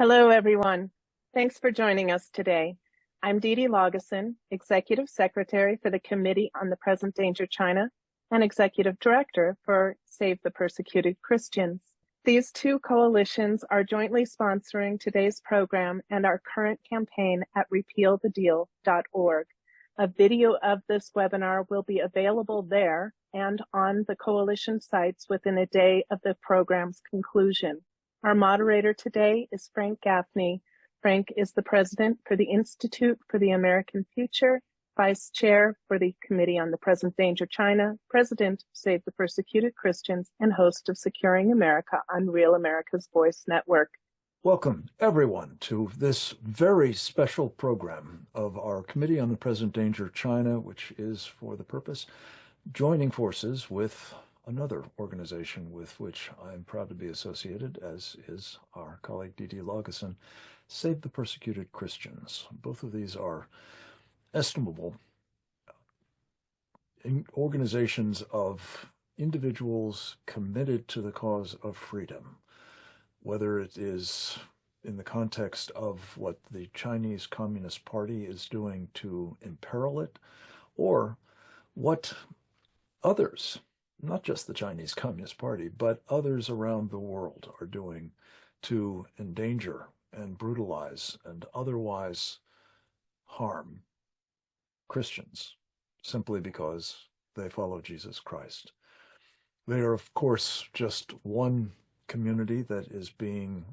Hello, everyone. Thanks for joining us today. I'm Dee Dee Laugesen, Executive Secretary for the Committee on the Present Danger China and Executive Director for Save the Persecuted Christians. These two coalitions are jointly sponsoring today's program and our current campaign at repealthedeal.org. A video of this webinar will be available there and on the coalition sites within a day of the program's conclusion. Our moderator today is Frank Gaffney. Frank is the president for the Institute for the American Future, vice chair for the Committee on the Present Danger China, president of Save the Persecuted Christians, and host of Securing America on Real America's Voice Network. Welcome, everyone, to this very special program of our Committee on the Present Danger China, which is for the purpose joining forces with another organization with which I'm proud to be associated, as is our colleague Dee Dee Laugesen, Save the Persecuted Christians. Both of these are estimable organizations of individuals committed to the cause of freedom, whether it is in the context of what the Chinese Communist Party is doing to imperil it, or what others, not just the Chinese Communist Party, but others around the world are doing to endanger and brutalize and otherwise harm Christians simply because they follow Jesus Christ. They are, of course, just one community that is being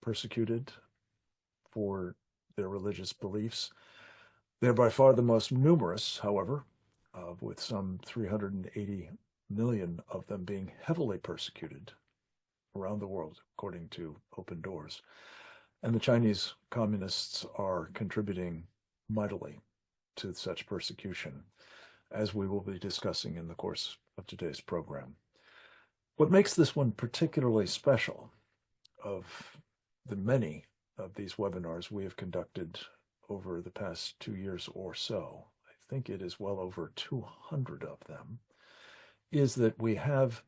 persecuted for their religious beliefs. They're by far the most numerous, however, with some 380 million of them being heavily persecuted around the world, according to Open Doors. And the Chinese communists are contributing mightily to such persecution, as we will be discussing in the course of today's program. What makes this one particularly special, of the many of these webinars we have conducted over the past 2 years or so, I think it is well over 200 of them, is that we have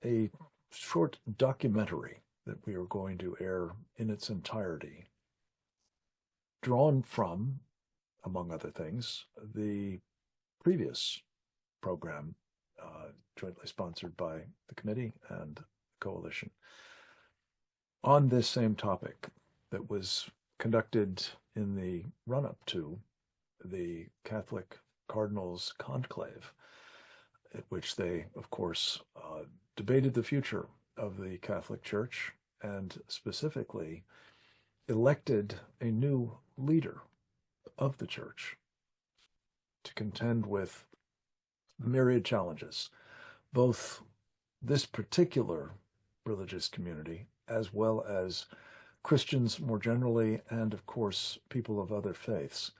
a short documentary that we are going to air in its entirety, drawn from, among other things, the previous program jointly sponsored by the committee and the coalition on this same topic that was conducted in the run-up to the Catholic Cardinals Conclave, at which they, of course, debated the future of the Catholic Church and specifically elected a new leader of the Church to contend with myriad challenges, both this particular religious community as well as Christians more generally, and of course people of other faiths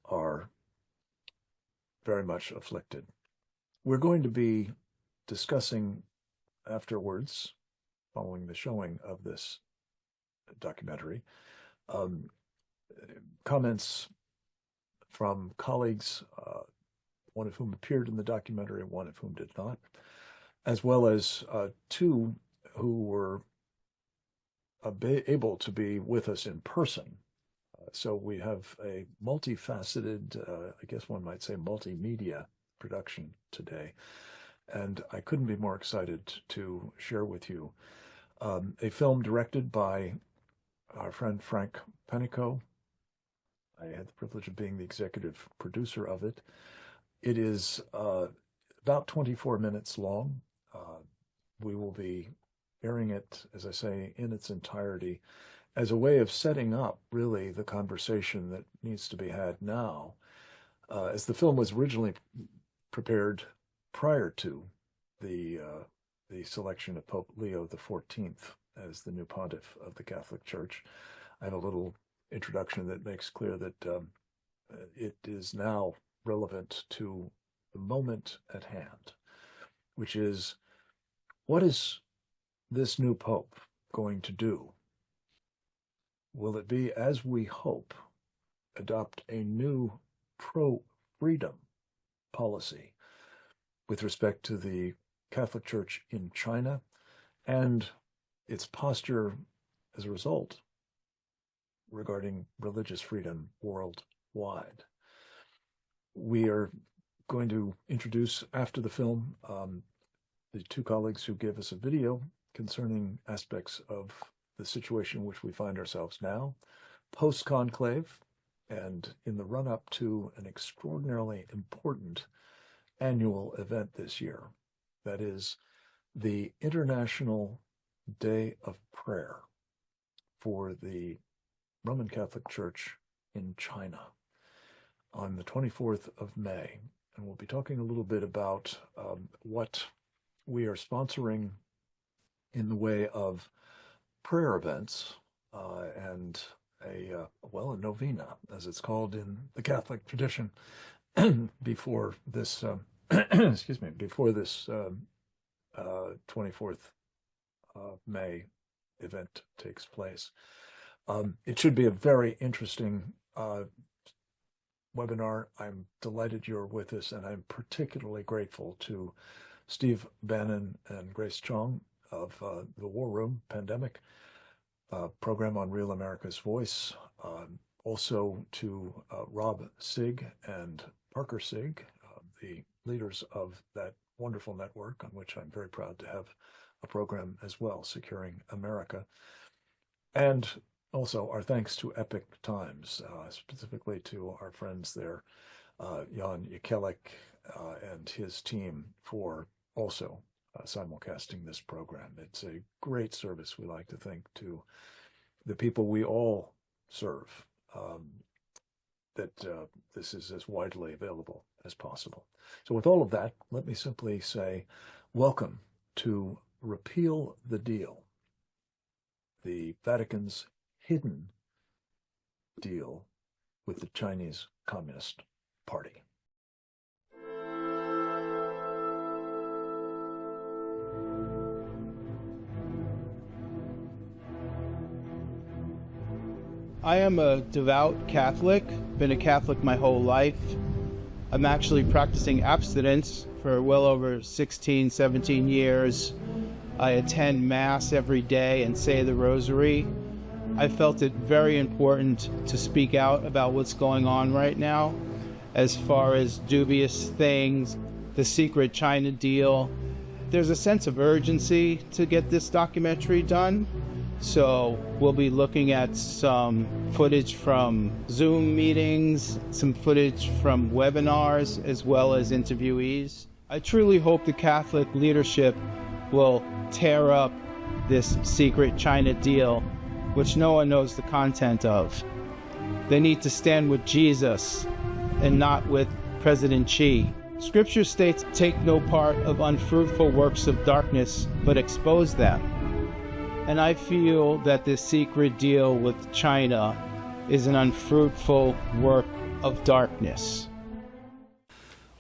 are very much afflicted. We're going to be discussing afterwards, following the showing of this documentary, comments from colleagues, one of whom appeared in the documentary, one of whom did not, as well as two who were able to be with us in person. So we have a multifaceted, I guess one might say multimedia production today. And I couldn't be more excited to share with you a film directed by our friend Frank Panico. I had the privilege of being the executive producer of it. It is about 24 minutes long. We will be airing it, as I say, in its entirety as a way of setting up, really, the conversation that needs to be had now. As the film was originally prepared prior to the selection of Pope Leo XIV as the new pontiff of the Catholic Church. I have a little introduction that makes clear that it is now relevant to the moment at hand, which is, what is this new Pope going to do? Will it be, as we hope, adopt a new pro-freedom policy with respect to the Catholic Church in China and its posture as a result regarding religious freedom worldwide. We are going to introduce, after the film, the two colleagues who gave us a video concerning aspects of the situation in which we find ourselves now, post-conclave, and in the run-up to an extraordinarily important annual event this year, that is the International Day of Prayer for the Roman Catholic Church in China on the 24th of May. And we'll be talking a little bit about what we are sponsoring in the way of prayer events and a novena, as it's called in the Catholic tradition, before this, before this 24th of May event takes place. It should be a very interesting webinar. I'm delighted you're with us, and I'm particularly grateful to Steve Bannon and Grace Chong of the War Room Pandemic program on Real America's Voice, also to Rob Sigg and Parker Sigg, the leaders of that wonderful network on which I'm very proud to have a program as well, Securing America. And also our thanks to Epic Times, specifically to our friends there, Jan Jekielek and his team, for also simulcasting this program. It's a great service, we like to think, to the people we all serve, that this is as widely available as possible. So with all of that, let me simply say, welcome to Repeal the Deal, the Vatican's hidden deal with the Chinese Communist Party. I am a devout Catholic, been a Catholic my whole life. I'm actually practicing abstinence for well over 16, 17 years. I attend Mass every day and say the Rosary. I felt it very important to speak out about what's going on right now as far as dubious things, the secret China deal. There's a sense of urgency to get this documentary done. So we'll be looking at some footage from Zoom meetings, some footage from webinars, as well as interviewees. I truly hope the Catholic leadership will tear up this secret China deal, which no one knows the content of. They need to stand with Jesus and not with President Xi. Scripture states, take no part of unfruitful works of darkness, but expose them. And I feel that this secret deal with China is an unfruitful work of darkness.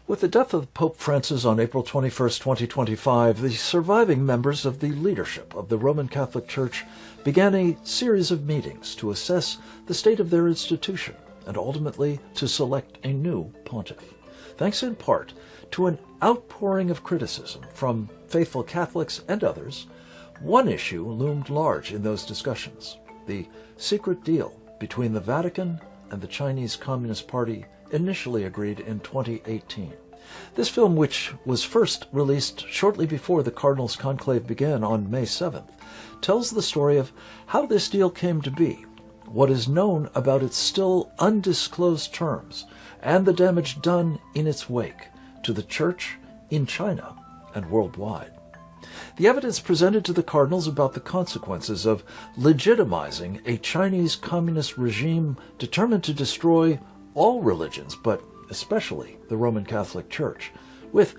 With the death of Pope Francis on April 21st, 2025, the surviving members of the leadership of the Roman Catholic Church began a series of meetings to assess the state of their institution and ultimately to select a new pontiff, thanks in part to an outpouring of criticism from faithful Catholics and others. One issue loomed large in those discussions: the secret deal between the Vatican and the Chinese Communist Party, initially agreed in 2018. This film, which was first released shortly before the Cardinals' Conclave began on May 7th, tells the story of how this deal came to be, what is known about its still undisclosed terms, and the damage done in its wake to the Church in China and worldwide. The evidence presented to the cardinals about the consequences of legitimizing a Chinese communist regime determined to destroy all religions, but especially the Roman Catholic Church, with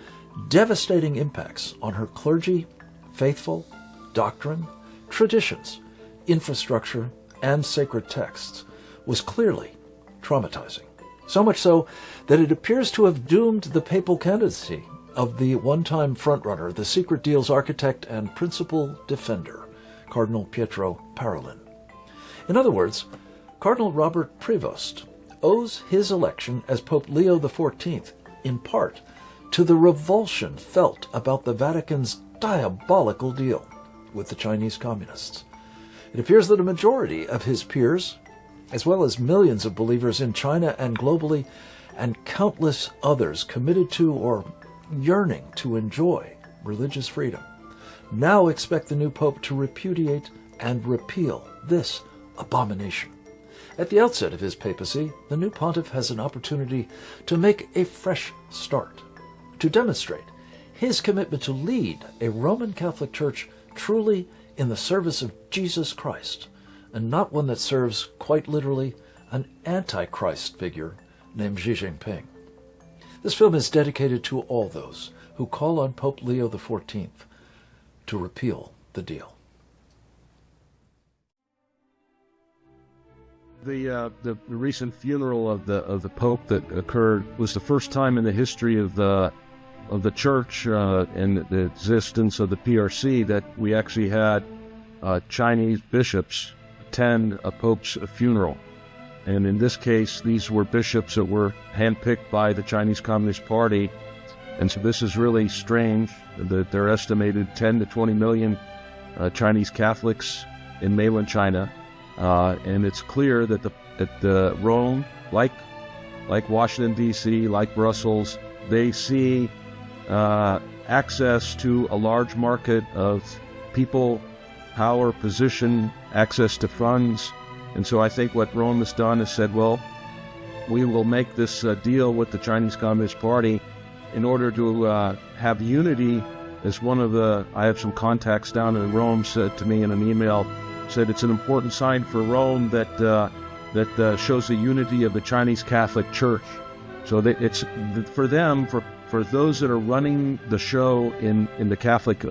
devastating impacts on her clergy, faithful, doctrine, traditions, infrastructure, and sacred texts, was clearly traumatizing. So much so that it appears to have doomed the papal candidacy of the one-time frontrunner, the secret deal's architect and principal defender, Cardinal Pietro Parolin. In other words, Cardinal Robert Prevost owes his election as Pope Leo XIV in part to the revulsion felt about the Vatican's diabolical deal with the Chinese communists. It appears that a majority of his peers, as well as millions of believers in China and globally, and countless others committed to or yearning to enjoy religious freedom, now expect the new pope to repudiate and repeal this abomination. At the outset of his papacy, the new pontiff has an opportunity to make a fresh start, to demonstrate his commitment to lead a Roman Catholic Church truly in the service of Jesus Christ, and not one that serves, quite literally, an antichrist figure named Xi Jinping. This film is dedicated to all those who call on Pope Leo XIV to repeal the deal. The recent funeral of the Pope that occurred was the first time in the history of the Church and the existence of the PRC that we actually had Chinese bishops attend a Pope's funeral. And in this case, these were bishops that were handpicked by the Chinese Communist Party. And so this is really strange that there are estimated 10 to 20 million Chinese Catholics in mainland China. And it's clear that Rome, like Washington, D.C., like Brussels, they see access to a large market of people, power, position, access to funds. And so I think what Rome has done is said, well, we will make this deal with the Chinese Communist Party in order to have unity. As one of I have some contacts down in Rome said to me in an email, said it's an important sign for Rome that shows the unity of the Chinese Catholic Church. So that it's for them, for those that are running the show in the Catholic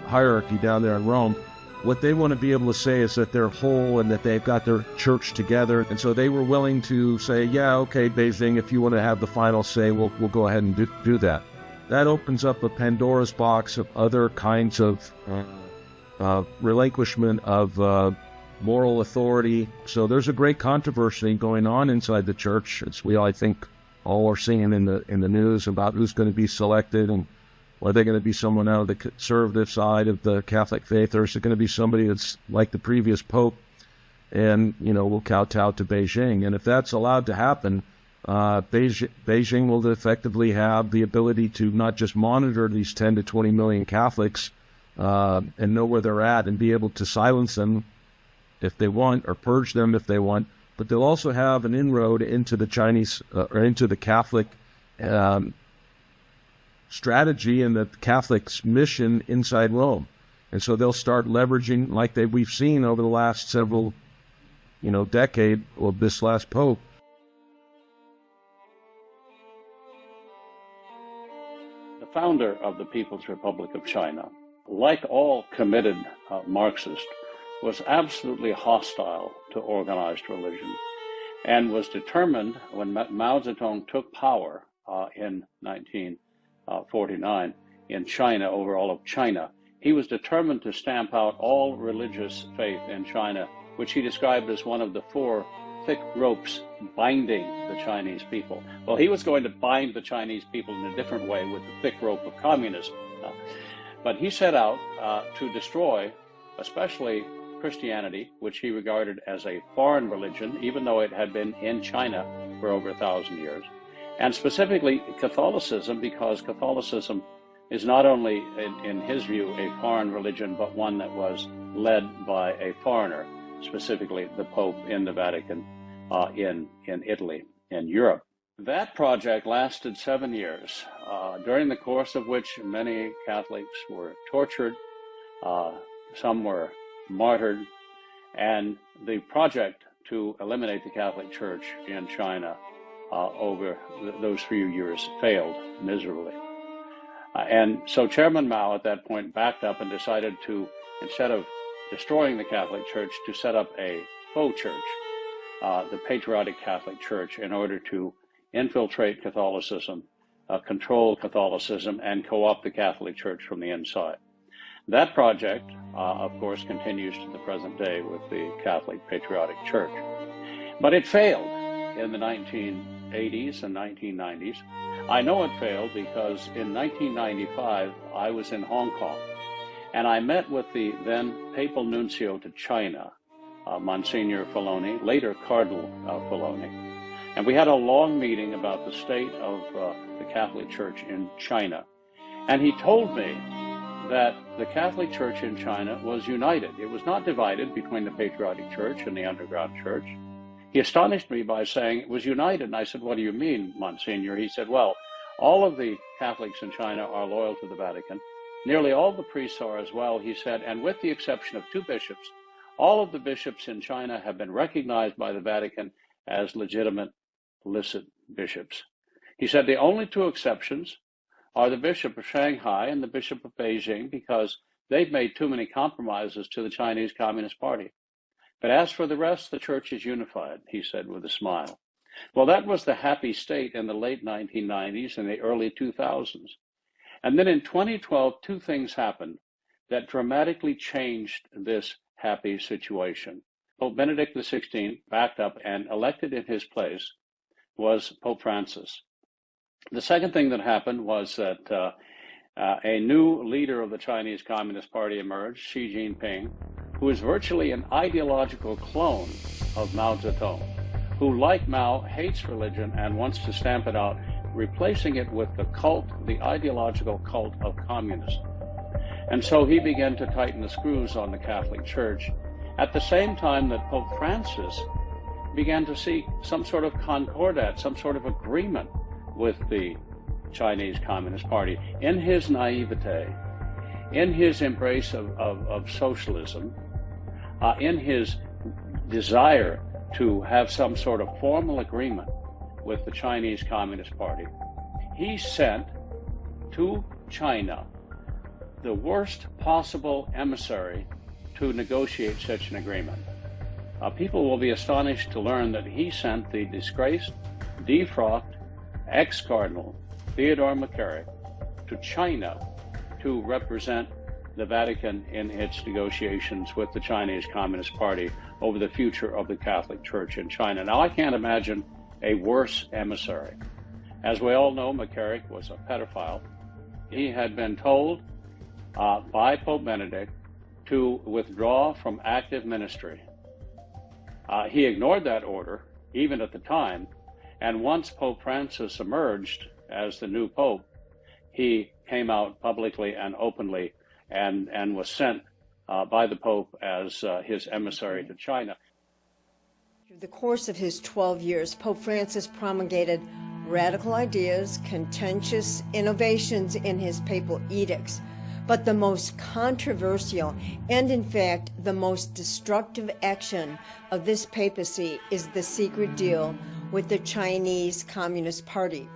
hierarchy down there in Rome, what they want to be able to say is that they're whole and that they've got their church together. And so they were willing to say, yeah, okay, Beijing, if you want to have the final say, we'll go ahead and do that. That opens up a Pandora's box of other kinds of relinquishment of moral authority. So there's a great controversy going on inside the church, as we, I think, all are seeing in the news about who's going to be selected, and are they going to be someone out of the conservative side of the Catholic faith, or is it going to be somebody that's like the previous pope and, will kowtow to Beijing? And if that's allowed to happen, Beijing will effectively have the ability to not just monitor these 10 to 20 million Catholics and know where they're at and be able to silence them if they want, or purge them if they want, but they'll also have an inroad into the Chinese or into the Catholic strategy and the Catholic's mission inside Rome. And so they'll start leveraging, like we've seen over the last several, decade of this last pope. The founder of the People's Republic of China, like all committed Marxists, was absolutely hostile to organized religion and was determined, when Mao Zedong took power in 1949 in China, over all of China, he was determined to stamp out all religious faith in China, which he described as one of the four thick ropes binding the Chinese people. Well, he was going to bind the Chinese people in a different way with the thick rope of communism. But he set out to destroy, especially Christianity, which he regarded as a foreign religion, even though it had been in China for over 1,000 years. And specifically Catholicism, because Catholicism is not only, in his view, a foreign religion, but one that was led by a foreigner, specifically the Pope in the Vatican in Italy, in Europe. That project lasted 7 years, during the course of which many Catholics were tortured, some were martyred, and the project to eliminate the Catholic Church in China over those few years failed miserably. And so Chairman Mao at that point backed up and decided to, instead of destroying the Catholic Church, to set up a faux church, the Patriotic Catholic Church, in order to infiltrate Catholicism, control Catholicism, and co-opt the Catholic Church from the inside. That project, of course, continues to the present day with the Catholic Patriotic Church. But it failed in the 1980s and 1990s. I know it failed because in 1995, I was in Hong Kong, and I met with the then papal nuncio to China, Monsignor Faloni, later Cardinal Faloni. And we had a long meeting about the state of the Catholic Church in China. And he told me that the Catholic Church in China was united. It was not divided between the Patriotic Church and the underground church. He astonished me by saying it was united. And I said, what do you mean, Monsignor? He said, well, all of the Catholics in China are loyal to the Vatican. Nearly all the priests are as well, he said, and with the exception of 2 bishops, all of the bishops in China have been recognized by the Vatican as legitimate, licit bishops. He said the only 2 exceptions are the Bishop of Shanghai and the Bishop of Beijing, because they've made too many compromises to the Chinese Communist Party. But as for the rest, the church is unified, he said with a smile. Well, that was the happy state in the late 1990s and the early 2000s. And then in 2012, 2 things happened that dramatically changed this happy situation. Pope Benedict XVI, backed up and elected in his place, was Pope Francis. The second thing that happened was that a new leader of the Chinese Communist Party emerged, Xi Jinping, who is virtually an ideological clone of Mao Zedong, who, like Mao, hates religion and wants to stamp it out, replacing it with the cult, the ideological cult of communism. And so he began to tighten the screws on the Catholic Church at the same time that Pope Francis began to seek some sort of concordat, some sort of agreement with the Chinese Communist Party. In his naivete, in his embrace of socialism, in his desire to have some sort of formal agreement with the Chinese Communist Party, he sent to China the worst possible emissary to negotiate such an agreement. People will be astonished to learn that he sent the disgraced, defrocked ex-Cardinal Theodore McCarrick to China to represent the Vatican in its negotiations with the Chinese Communist Party over the future of the Catholic Church in China. Now, I can't imagine a worse emissary. As we all know, McCarrick was a pedophile. He had been told by Pope Benedict to withdraw from active ministry. He ignored that order, even at the time, and once Pope Francis emerged as the new Pope, he came out publicly and openly and was sent by the Pope as his emissary to China. Through the course of his 12 years, Pope Francis promulgated radical ideas, contentious innovations in his papal edicts. But the most controversial and, in fact, the most destructive action of this papacy is the secret deal with the Chinese Communist Party.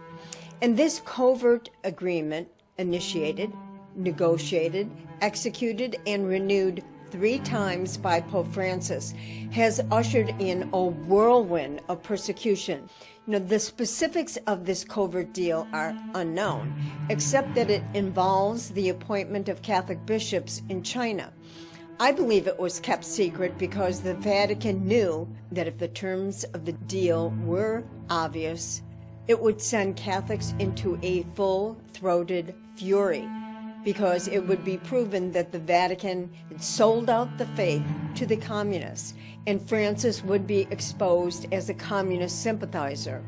And this covert agreement, initiated, negotiated, executed, and renewed 3 times by Pope Francis, has ushered in a whirlwind of persecution. The specifics of this covert deal are unknown, except that it involves the appointment of Catholic bishops in China. I believe it was kept secret because the Vatican knew that if the terms of the deal were obvious, it would send Catholics into a full-throated fury, because it would be proven that the Vatican had sold out the faith to the communists, and Francis would be exposed as a communist sympathizer.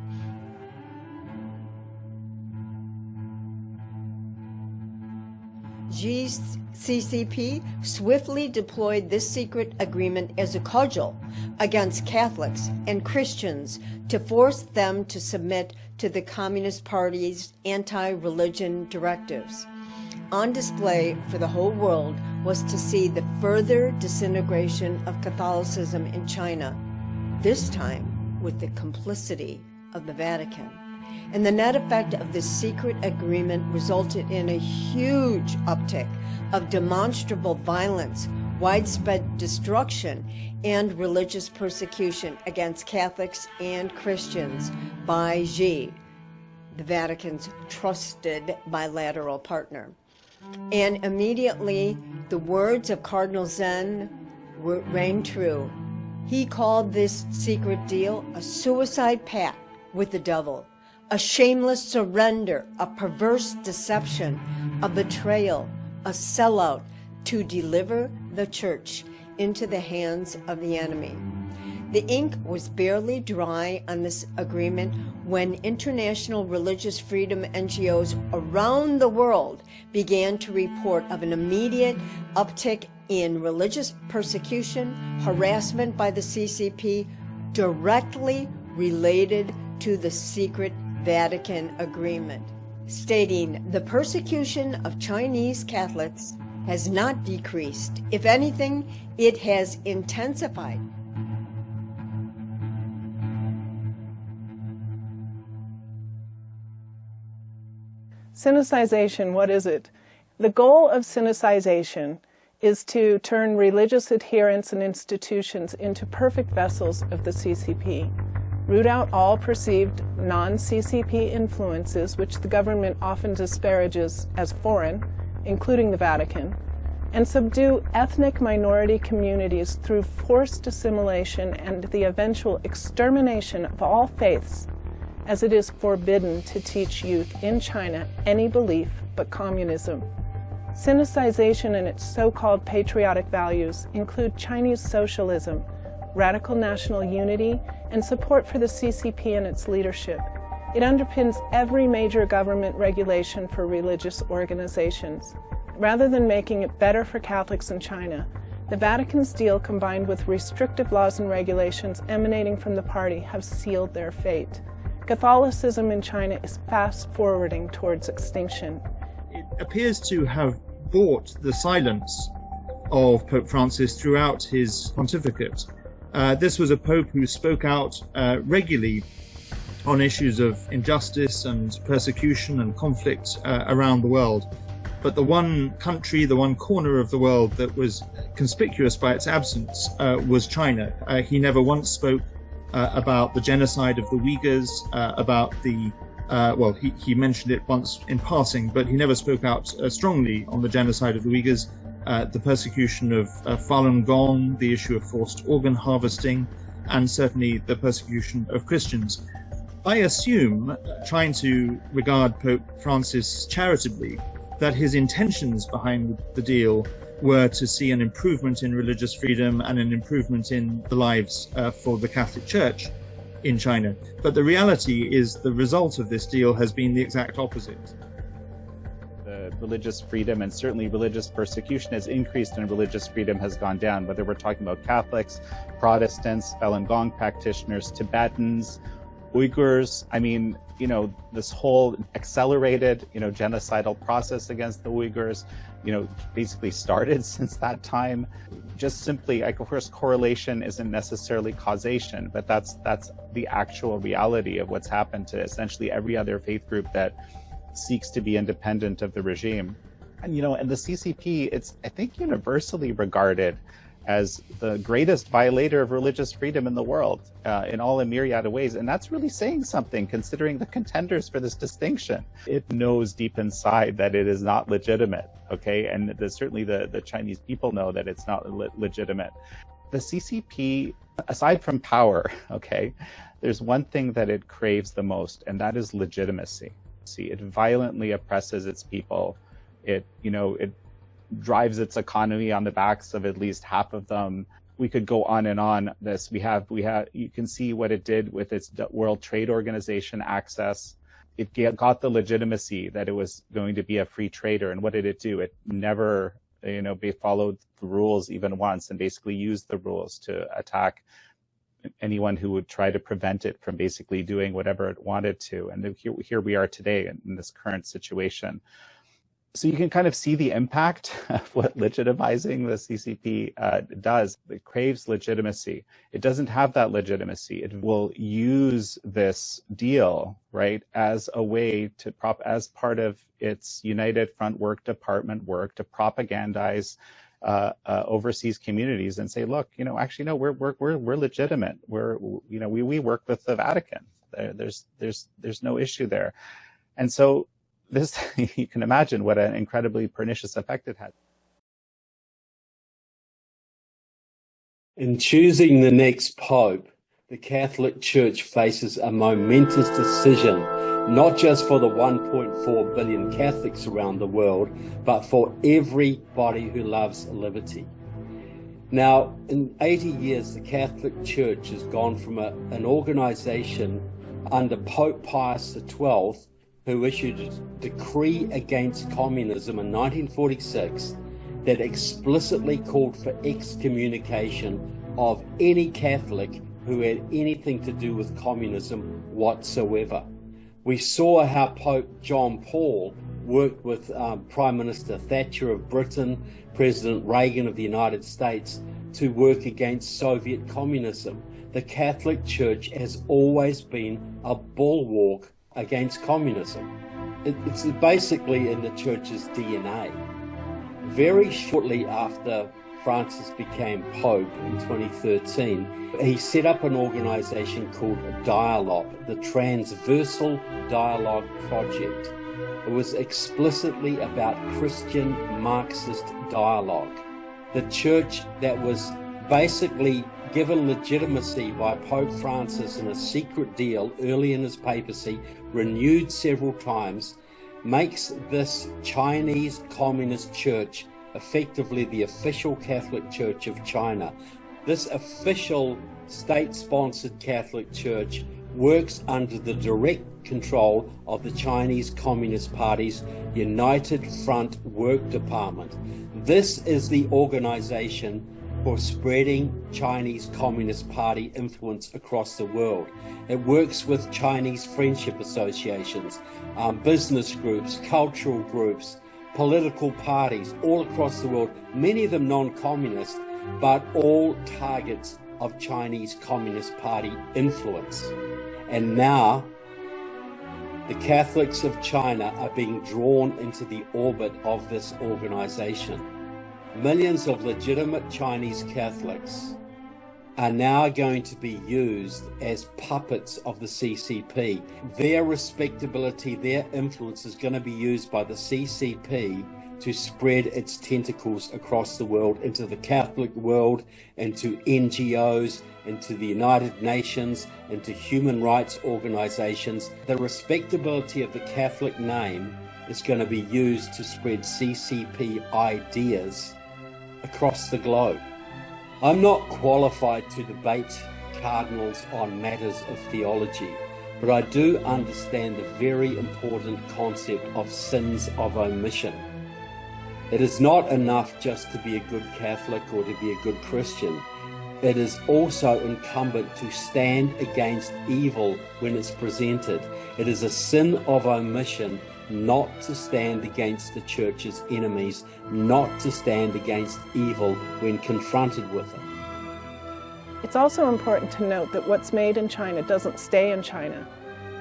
Xi's CCP swiftly deployed this secret agreement as a cudgel against Catholics and Christians to force them to submit to the Communist Party's anti-religion directives. On display for the whole world was to see the further disintegration of Catholicism in China, this time with the complicity of the Vatican. And the net effect of this secret agreement resulted in a huge uptick of demonstrable violence, widespread destruction, and religious persecution against Catholics and Christians by Xi, the Vatican's trusted bilateral partner. And immediately, the words of Cardinal Zen rang true. He called this secret deal a suicide pact with the devil, a shameless surrender, a perverse deception, a betrayal, a sellout to deliver the church into the hands of the enemy. The ink was barely dry on this agreement when international religious freedom NGOs around the world began to report of an immediate uptick in religious persecution, harassment by the CCP, directly related to the secret Vatican agreement, stating the persecution of Chinese Catholics has not decreased. If anything, it has intensified. Sinicization, what is it? The goal of sinicization is to turn religious adherents and institutions into perfect vessels of the CCP, root out all perceived non-CCP influences, which the government often disparages as foreign, including the Vatican, and subdue ethnic minority communities through forced assimilation and the eventual extermination of all faiths, as it is forbidden to teach youth in China any belief but communism. Sinicization and its so-called patriotic values include Chinese socialism, radical national unity, and support for the CCP and its leadership. It underpins every major government regulation for religious organizations. Rather than making it better for Catholics in China, the Vatican's deal, combined with restrictive laws and regulations emanating from the party, have sealed their fate. Catholicism in China is fast-forwarding towards extinction. It appears to have bought the silence of Pope Francis throughout his pontificate. This was a pope who spoke out regularly on issues of injustice and persecution and conflict around the world. But the one country, the one corner of the world that was conspicuous by its absence was China. He never once spoke about the genocide of the Uyghurs, about the well, he mentioned it once in passing, but he never spoke out strongly on the genocide of the Uyghurs, the persecution of Falun Gong, the issue of forced organ harvesting, and certainly the persecution of Christians. I assume, trying to regard Pope Francis charitably, that his intentions behind the deal were to see an improvement in religious freedom and an improvement in the lives for the Catholic Church in China. But the reality is the result of this deal has been the exact opposite. The religious freedom and certainly religious persecution has increased and religious freedom has gone down, whether we're talking about Catholics, Protestants, Falun Gong practitioners, Tibetans, Uyghurs. I mean, you know, this whole accelerated, genocidal process against the Uyghurs, basically started since that time. Just simply, of course, correlation isn't necessarily causation, but that's the actual reality of what's happened to essentially every other faith group that seeks to be independent of the regime. And, and the CCP, it's, I think, universally regarded as the greatest violator of religious freedom in the world, in all a myriad of ways. And that's really saying something, considering the contenders for this distinction. It knows deep inside that it is not legitimate, okay? And certainly the Chinese people know that it's not legitimate. The CCP, aside from power, okay, there's one thing that it craves the most, and that is legitimacy. See, it violently oppresses its people. It drives its economy on the backs of at least half of them. We could go on and on this. You can see what it did with its World Trade Organization access. It got the legitimacy that it was going to be a free trader. And what did it do? It never, followed the rules even once, and basically used the rules to attack anyone who would try to prevent it from basically doing whatever it wanted to. And here we are today in this current situation. So you can kind of see the impact of what legitimizing the CCP does. It craves legitimacy. It doesn't have that legitimacy. It will use this deal, right, as a way to as part of its United Front Department work to propagandize overseas communities and say, look, actually, no, we're legitimate. We work with the Vatican. There's no issue there, and so. This, you can imagine what an incredibly pernicious effect it had. In choosing the next pope, the Catholic Church faces a momentous decision, not just for the 1.4 billion Catholics around the world, but for everybody who loves liberty. Now, in 80 years, the Catholic Church has gone from an organization under Pope Pius XII, who issued a decree against communism in 1946 that explicitly called for excommunication of any Catholic who had anything to do with communism whatsoever. We saw how Pope John Paul worked with Prime Minister Thatcher of Britain, President Reagan of the United States, to work against Soviet communism. The Catholic Church has always been a bulwark against communism. It's basically in the Church's DNA. Very shortly after Francis became Pope in 2013, he set up an organization called Dialogue, the Transversal Dialogue Project. It was explicitly about Christian Marxist dialogue. The church that was basically given legitimacy by Pope Francis in a secret deal early in his papacy, renewed several times, makes this Chinese Communist Church effectively the official Catholic Church of China. This official state-sponsored Catholic Church works under the direct control of the Chinese Communist Party's United Front Work Department. This is the organization for spreading Chinese Communist Party influence across the world. It works with Chinese friendship associations, business groups, cultural groups, political parties all across the world, many of them non-communist, but all targets of Chinese Communist Party influence. And now the Catholics of China are being drawn into the orbit of this organization. Millions of legitimate Chinese Catholics are now going to be used as puppets of the CCP. Their respectability, their influence is going to be used by the CCP to spread its tentacles across the world, into the Catholic world, into NGOs, into the United Nations, into human rights organizations. The respectability of the Catholic name is going to be used to spread CCP ideas across the globe. I'm not qualified to debate cardinals on matters of theology, but I do understand the very important concept of sins of omission. It is not enough just to be a good Catholic or to be a good Christian. It is also incumbent to stand against evil when it's presented. It is a sin of omission not to stand against the church's enemies, not to stand against evil when confronted with it. It's also important to note that what's made in China doesn't stay in China.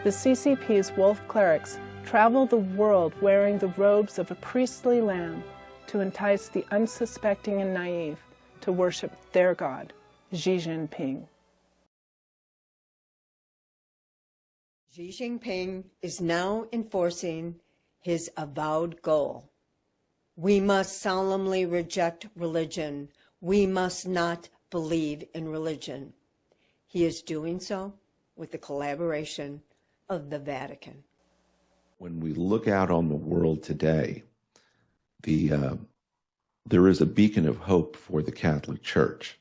The CCP's wolf clerics travel the world wearing the robes of a priestly lamb to entice the unsuspecting and naive to worship their god, Xi Jinping. Xi Jinping is now enforcing his avowed goal. We must solemnly reject religion. We must not believe in religion. He is doing so with the collaboration of the Vatican. When we look out on the world today, there is a beacon of hope for the Catholic Church.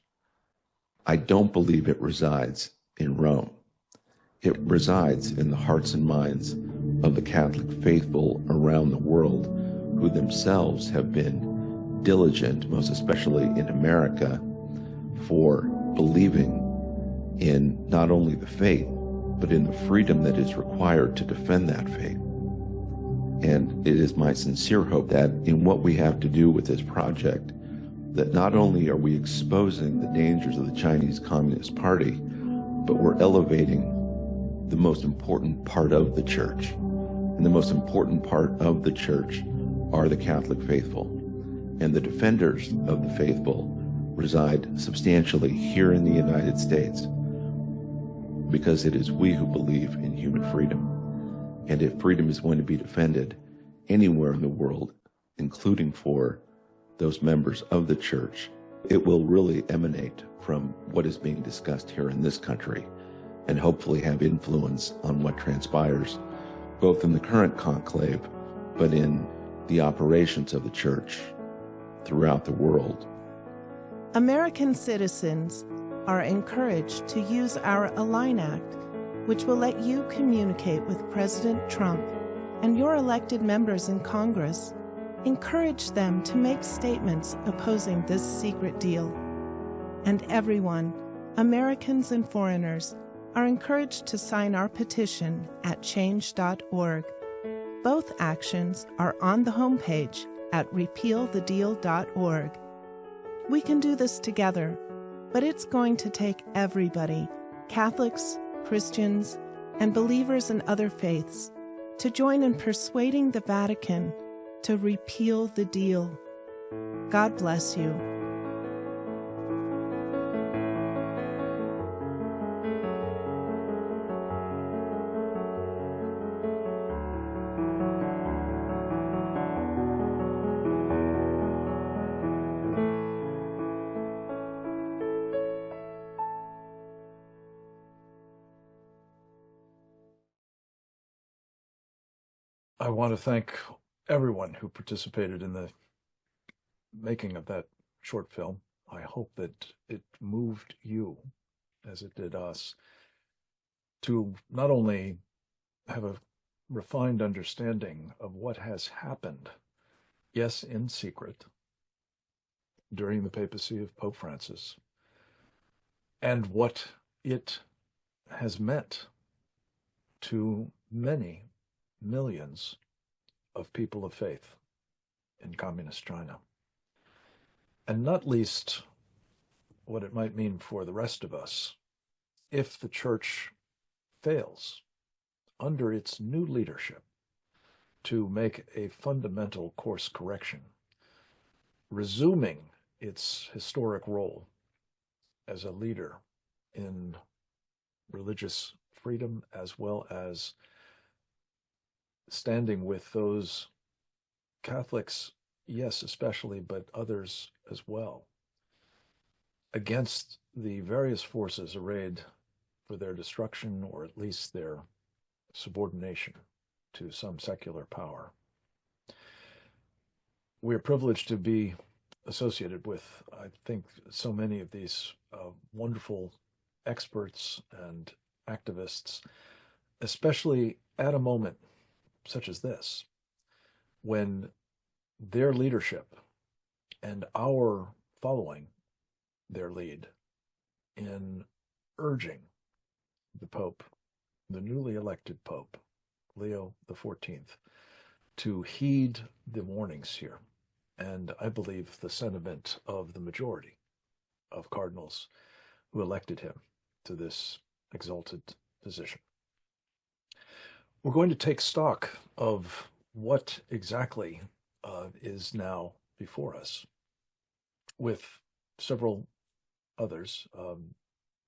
I don't believe it resides in Rome. It resides in the hearts and minds of the Catholic faithful around the world, who themselves have been diligent, most especially in America, for believing in not only the faith, but in the freedom that is required to defend that faith. And it is my sincere hope that in what we have to do with this project, that not only are we exposing the dangers of the Chinese Communist Party, but we're elevating the most important part of the church. And the most important part of the church are the Catholic faithful. And the defenders of the faithful reside substantially here in the United States, because it is we who believe in human freedom. And if freedom is going to be defended anywhere in the world, including for those members of the church, it will really emanate from what is being discussed here in this country, and hopefully have influence on what transpires both in the current conclave, but in the operations of the church throughout the world. American citizens are encouraged to use our Align Act, which will let you communicate with President Trump and your elected members in Congress. Encourage them to make statements opposing this secret deal. And everyone, Americans and foreigners, are encouraged to sign our petition at change.org. Both actions are on the homepage at repealthedeal.org. We can do this together, but it's going to take everybody, Catholics, Christians, and believers in other faiths, to join in persuading the Vatican to repeal the deal. God bless you. I want to thank everyone who participated in the making of that short film. I hope that it moved you, as it did us, to not only have a refined understanding of what has happened, yes, in secret, during the papacy of Pope Francis, and what it has meant to many millions of people of faith in communist China, and not least what it might mean for the rest of us if the Church fails under its new leadership to make a fundamental course correction, resuming its historic role as a leader in religious freedom, as well as standing with those Catholics, yes, especially, but others as well, against the various forces arrayed for their destruction, or at least their subordination to some secular power. We're privileged to be associated with, I think, so many of these wonderful experts and activists, especially at a moment such as this, when their leadership and our following their lead in urging the Pope, the newly elected Pope, Leo XIV, to heed the warnings here, and I believe the sentiment of the majority of cardinals who elected him to this exalted position. We're going to take stock of what exactly is now before us, with several others.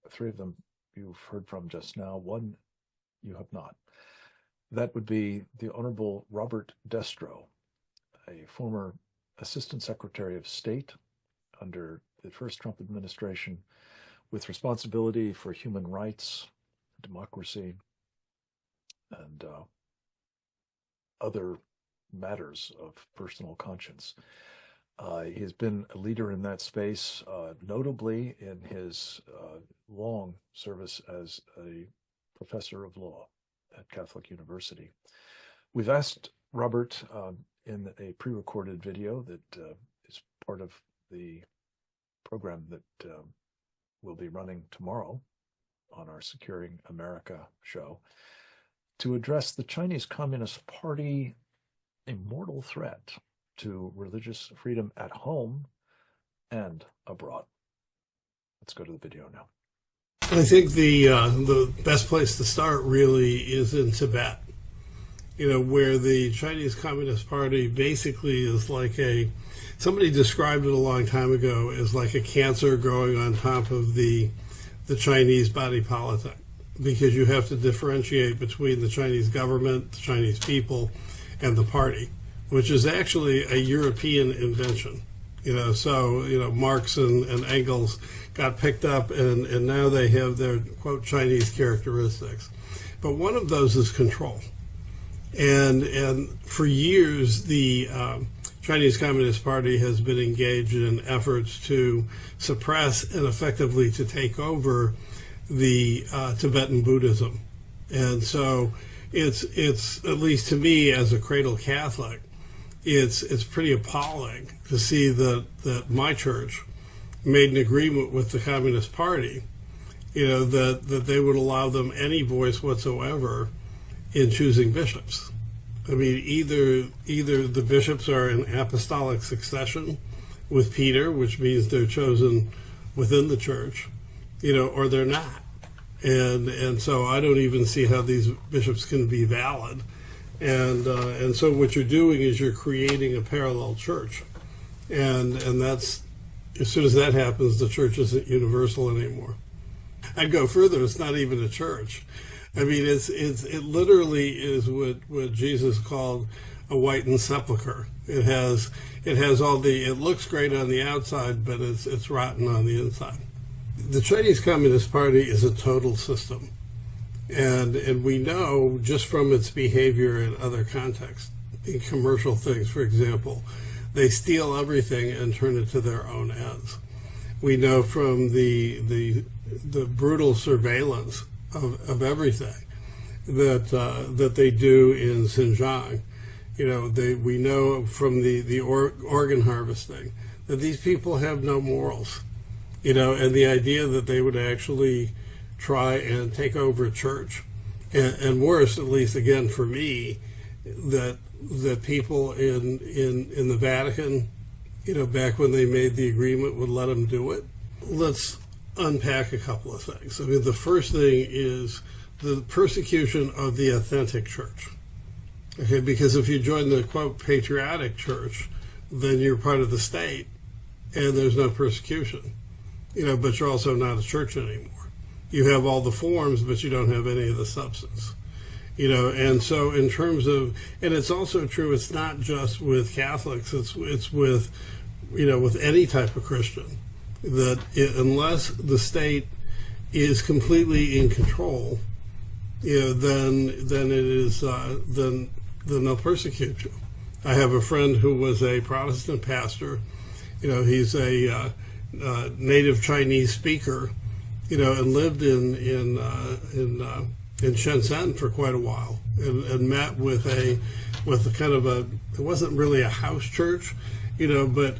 Three of them you've heard from just now, one you have not. That would be the Honorable Robert Destro, a former Assistant Secretary of State under the first Trump administration, with responsibility for human rights, democracy, and other matters of personal conscience. He has been a leader in that space, notably in his long service as a professor of law at Catholic University. We've asked Robert in a pre-recorded video that is part of the program that will be running tomorrow on our Securing America show, to address the Chinese Communist Party immortal threat to religious freedom at home and abroad. Let's go to the video now. I think the best place to start really is in Tibet, where the Chinese Communist Party basically is like somebody described it a long time ago as like a cancer growing on top of the Chinese body politic, because you have to differentiate between the Chinese government, the Chinese people, and the party, which is actually a European invention. So Marx and Engels got picked up, and now they have their, quote, Chinese characteristics. But one of those is control. And for years, the Chinese Communist Party has been engaged in efforts to suppress and effectively to take over the Tibetan Buddhism. And so it's at least to me as a cradle Catholic, it's pretty appalling to see that my church made an agreement with the Communist Party, that they would allow them any voice whatsoever in choosing bishops. I mean, either the bishops are in apostolic succession with Peter, which means they're chosen within the church, or they're not. And so I don't even see how these bishops can be valid. And so what you're doing is you're creating a parallel church. And that's, as soon as that happens, the church isn't universal anymore. I'd go further, it's not even a church. I mean, it literally is what Jesus called a whitened sepulcher. It has it looks great on the outside, but it's rotten on the inside. The Chinese Communist Party is a total system. And we know just from its behavior in other contexts, in commercial things, for example, they steal everything and turn it to their own ends. We know from the brutal surveillance of everything that they do in Xinjiang. We know from the organ harvesting that these people have no morals. And the idea that they would actually try and take over a church, and worse, at least again for me, that people in the Vatican, back when they made the agreement, would let them do it. Let's unpack a couple of things. I mean, the first thing is the persecution of the authentic church. Okay, because if you join the, quote, patriotic church, then you're part of the state and there's no persecution, but you're also not a church anymore. You have all the forms, but you don't have any of the substance, and so in terms of, and it's also true, it's not just with Catholics, it's with, with any type of Christian, that unless the state is completely in control, then it is, then they'll persecute you. I have a friend who was a Protestant pastor. He's a native Chinese speaker, and lived in Shenzhen for quite a while, and met with a kind of it wasn't really a house church, but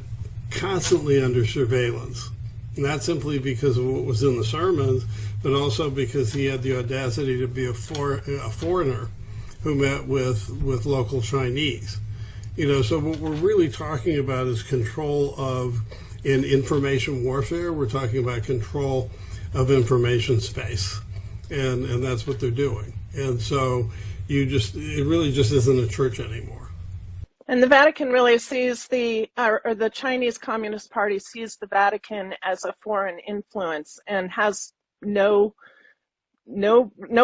constantly under surveillance. Not simply because of what was in the sermons, but also because he had the audacity to be a foreigner who met with local Chinese. So what we're really talking about is control of, in information warfare, we're talking about control of information space. And that's what they're doing. And so it really just isn't a church anymore. And the Vatican really sees or the Chinese Communist Party sees the Vatican as a foreign influence and has no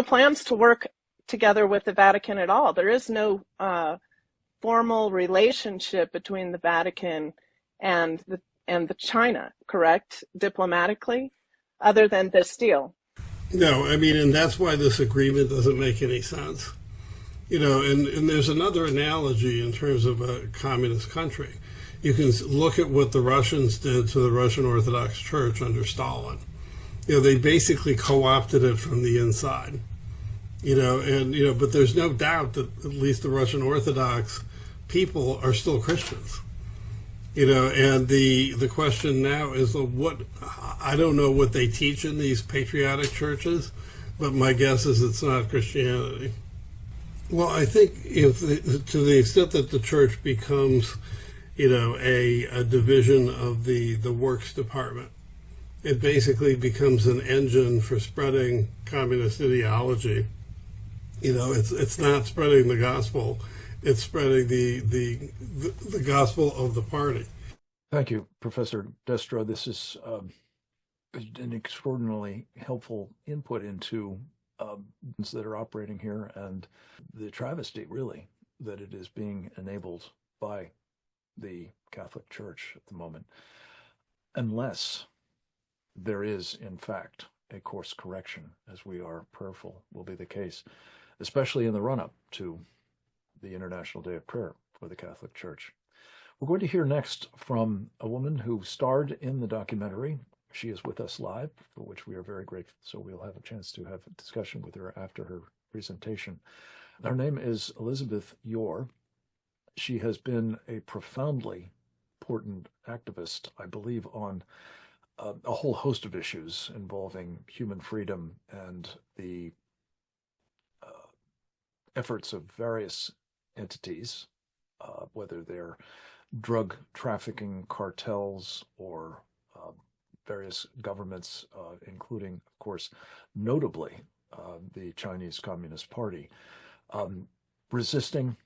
plans to work together with the Vatican at all. There is no formal relationship between the Vatican and the China, correct, diplomatically, other than this deal. No, I mean, and that's why this agreement doesn't make any sense. And there's another analogy in terms of a communist country. You can look at what the Russians did to the Russian Orthodox Church under Stalin. They basically co-opted it from the inside. But there's no doubt that at least the Russian Orthodox people are still Christians. And the question now is I don't know what they teach in these patriotic churches, but my guess is it's not Christianity. Well, I think to the extent that the church becomes, a division of the works department, it basically becomes an engine for spreading communist ideology. It's not spreading the gospel; it's spreading the gospel of the party. Thank you, Professor Destra. This is an extraordinarily helpful input into that are operating here, and the travesty, really, that it is being enabled by the Catholic Church at the moment, unless there is, in fact, a course correction, as we are prayerful will be the case, especially in the run-up to the International Day of Prayer for the Catholic Church. We're going to hear next from a woman who starred in the documentary. She is with us live, for which we are very grateful. So we'll have a chance to have a discussion with her after her presentation. Her name is Elizabeth Yore. She has been a profoundly important activist, I believe, on a whole host of issues involving human freedom and the efforts of various entities, whether they're drug trafficking cartels or various governments, including, of course, notably the Chinese Communist Party, resisting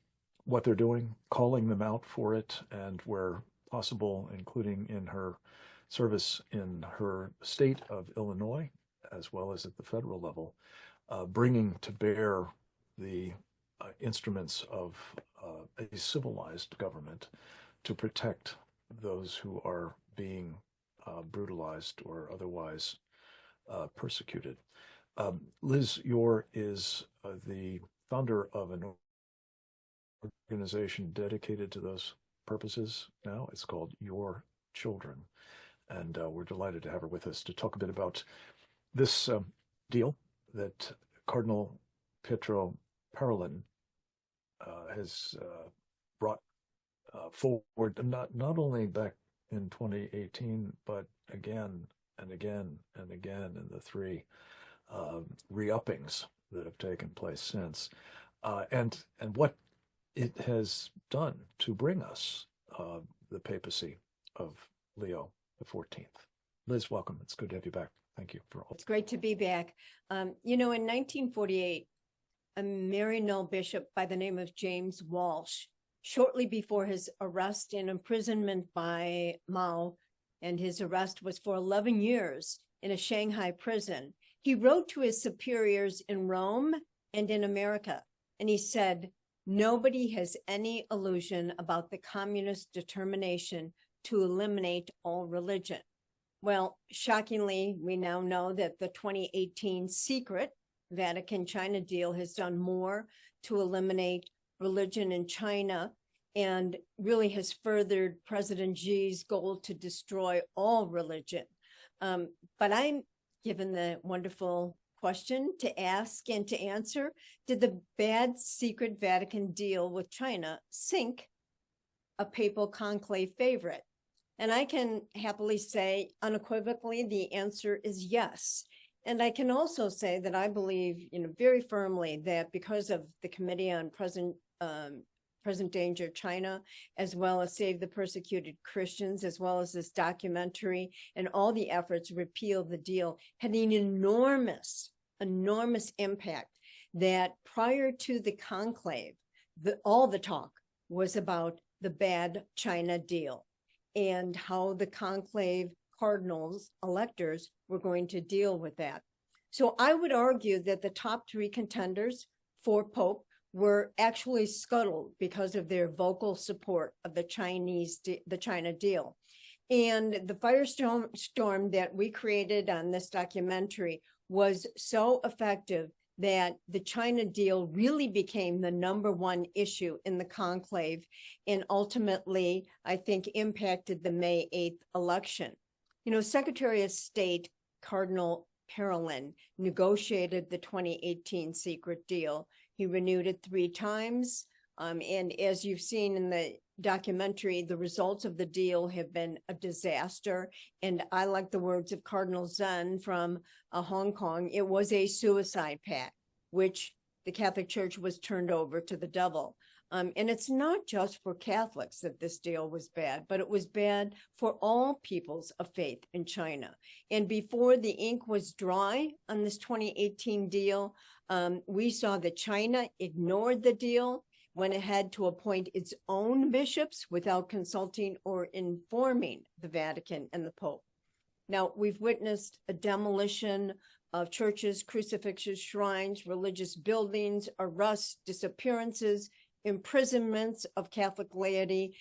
what they're doing, calling them out for it, and where possible, including in her service in her state of Illinois, as well as at the federal level, bringing to bear the instruments of a civilized government to protect those who are being brutalized or otherwise persecuted. Liz Yore is the founder of an organization dedicated to those purposes now. It's called Your Children. And we're delighted to have her with us to talk a bit about this deal that Cardinal Pietro Parolin has brought forward, not only back in 2018, but again and again and again in the three re-uppings that have taken place since, and what it has done to bring us the papacy of Leo XIV. Liz, welcome. It's good to have you back. Thank you for all. It's great to be back. You know, in 1948, a Maryknoll bishop by the name of James Walsh, shortly before his arrest and imprisonment by Mao, and his arrest was for 11 years in a Shanghai prison, he wrote to his superiors in Rome and in America, and he said, "Nobody has any illusion about the communist determination to eliminate all religion." Well, shockingly, we now know that the 2018 secret Vatican-China deal has done more to eliminate religion in China and really has furthered President Xi's goal to destroy all religion. But I'm given the wonderful question to ask and to answer: did the bad secret Vatican deal with China sink a papal conclave favorite? And I can happily say unequivocally the answer is yes. And I can also say that I believe, very firmly that because of the Committee on Present Danger China, as well as Save the Persecuted Christians, as well as this documentary and all the efforts to repeal the deal, had an enormous impact, that prior to the conclave, all the talk was about the bad China deal and how the conclave cardinals, electors, were going to deal with that. So I would argue that the top three contenders for Pope were actually scuttled because of their vocal support of the China deal. And the firestorm that we created on this documentary was so effective that the China deal really became the #1 issue in the conclave, and ultimately, I think, impacted the May 8th election. Secretary of State Cardinal Parolin negotiated the 2018 secret deal. He renewed it 3 times. And as you've seen in the documentary, the results of the deal have been a disaster. And I like the words of Cardinal Zen from Hong Kong. It was a suicide pact, which the Catholic Church was turned over to the devil. And it's not just for Catholics that this deal was bad, but it was bad for all peoples of faith in China. And before the ink was dry on this 2018 deal, we saw that China ignored the deal, went ahead to appoint its own bishops without consulting or informing the Vatican and the Pope. Now, we've witnessed a demolition of churches, crucifixes, shrines, religious buildings, arrests, disappearances, imprisonments of Catholic laity,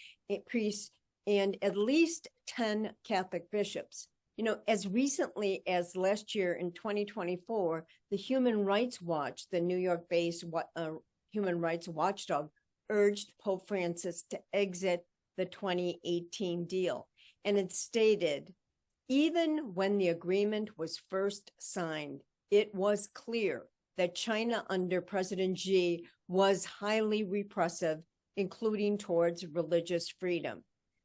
priests, and at least 10 Catholic bishops. As recently as last year in 2024, the Human Rights Watch, the New York-based human rights watchdog, urged Pope Francis to exit the the 2018 deal. And it stated, even when the agreement was first signed, it was clear that China under President Xi was highly repressive, including towards religious freedom.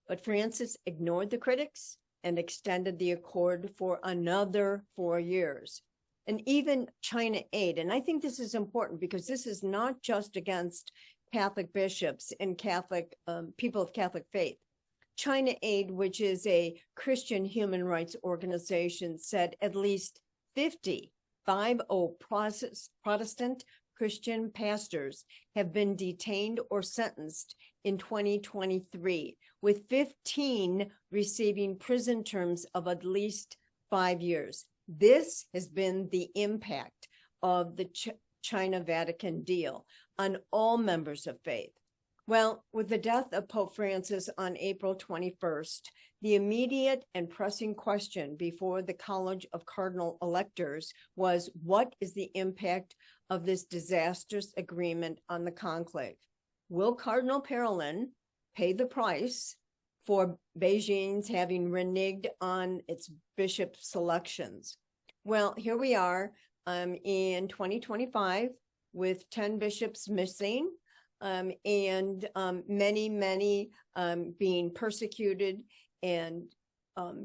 But Francis ignored the critics and extended the accord for another 4 years. And even China Aid, and I think this is important because this is not just against Catholic bishops and Catholic people of Catholic faith. China Aid, which is a Christian human rights organization, said at least 50 Protestant Christian pastors have been detained or sentenced in 2023, with 15 receiving prison terms of at least 5 years. This has been the impact of the China-Vatican deal on all members of faith. Well, with the death of Pope Francis on April 21st, the immediate and pressing question before the College of Cardinal Electors was, what is the impact of this disastrous agreement on the conclave? Will Cardinal Parolin pay the price for Beijing's having reneged on its bishop selections? Well, here we are in 2025 with 10 bishops missing, and many being persecuted, and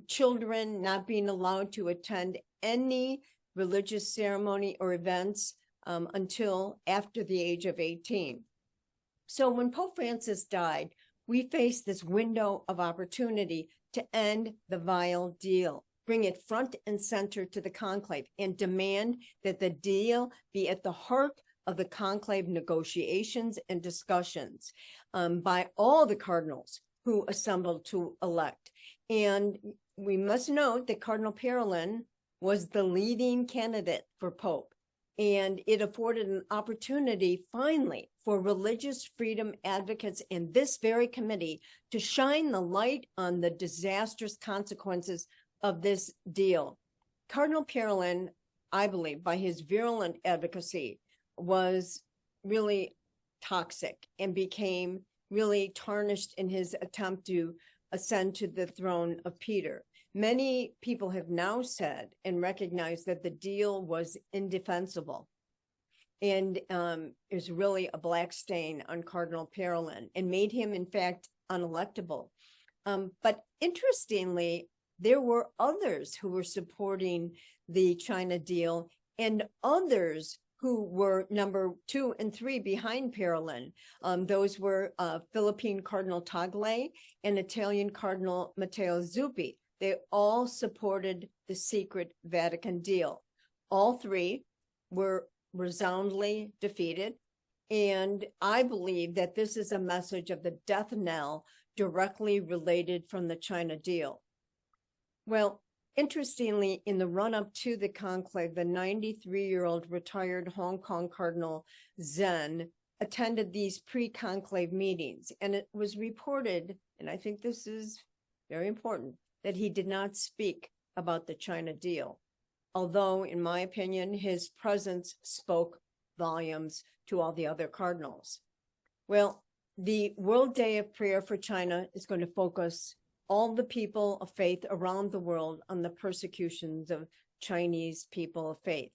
children not being allowed to attend any religious ceremony or events until after the age of 18. So when Pope Francis died, we faced this window of opportunity to end the vile deal, bring it front and center to the conclave, and demand that the deal be at the heart of the conclave negotiations and discussions by all the cardinals who assembled to elect. And we must note that Cardinal Parolin was the leading candidate for Pope, and it afforded an opportunity finally for religious freedom advocates in this very committee to shine the light on the disastrous consequences of this deal. Cardinal Parolin, I believe, by his virulent advocacy, was really toxic and became really tarnished in his attempt to ascend to the throne of Peter. Many people have now said and recognized that the deal was indefensible and is really a black stain on Cardinal Parolin and made him, in fact, unelectable. But interestingly, there were others who were supporting the China deal and others who were number 2 and 3 behind Parolin. Those were Philippine Cardinal Tagle and Italian Cardinal Matteo Zuppi. They all supported the secret Vatican deal. All 3 were resoundingly defeated. And I believe that this is a message of the death knell directly related from the China deal. Well, interestingly, in the run-up to the conclave, the 93-year-old retired Hong Kong Cardinal Zen attended these pre-conclave meetings, and it was reported, and I think this is very important, that he did not speak about the China deal, although, in my opinion, his presence spoke volumes to all the other cardinals. Well, the World Day of Prayer for China is going to focus all the people of faith around the world on the persecutions of Chinese people of faith.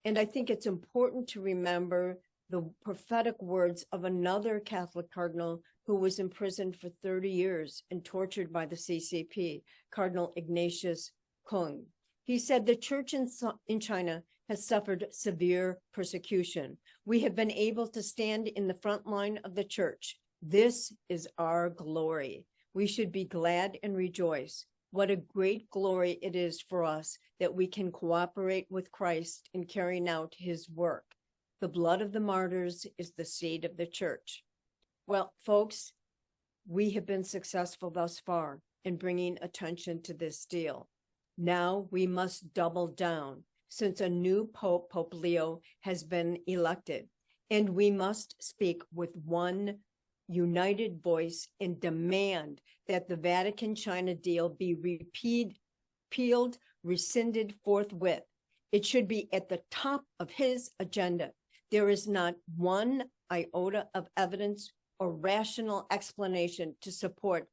And I think it's important to remember the prophetic words of another Catholic cardinal who was imprisoned for 30 years and tortured by the CCP, Cardinal Ignatius Kung. He said the church in China has suffered severe persecution. We have been able to stand in the front line of the church. This is our glory. We should be glad and rejoice. What a great glory it is for us that we can cooperate with Christ in carrying out his work. The blood of the martyrs is the seed of the church. Well, folks, we have been successful thus far in bringing attention to this deal. Now we must double down since a new Pope, Pope Leo, has been elected, and we must speak with one united voice and demand that the Vatican-China deal be repealed, rescinded forthwith. It should be at the top of his agenda. There is not one iota of evidence or rational explanation to support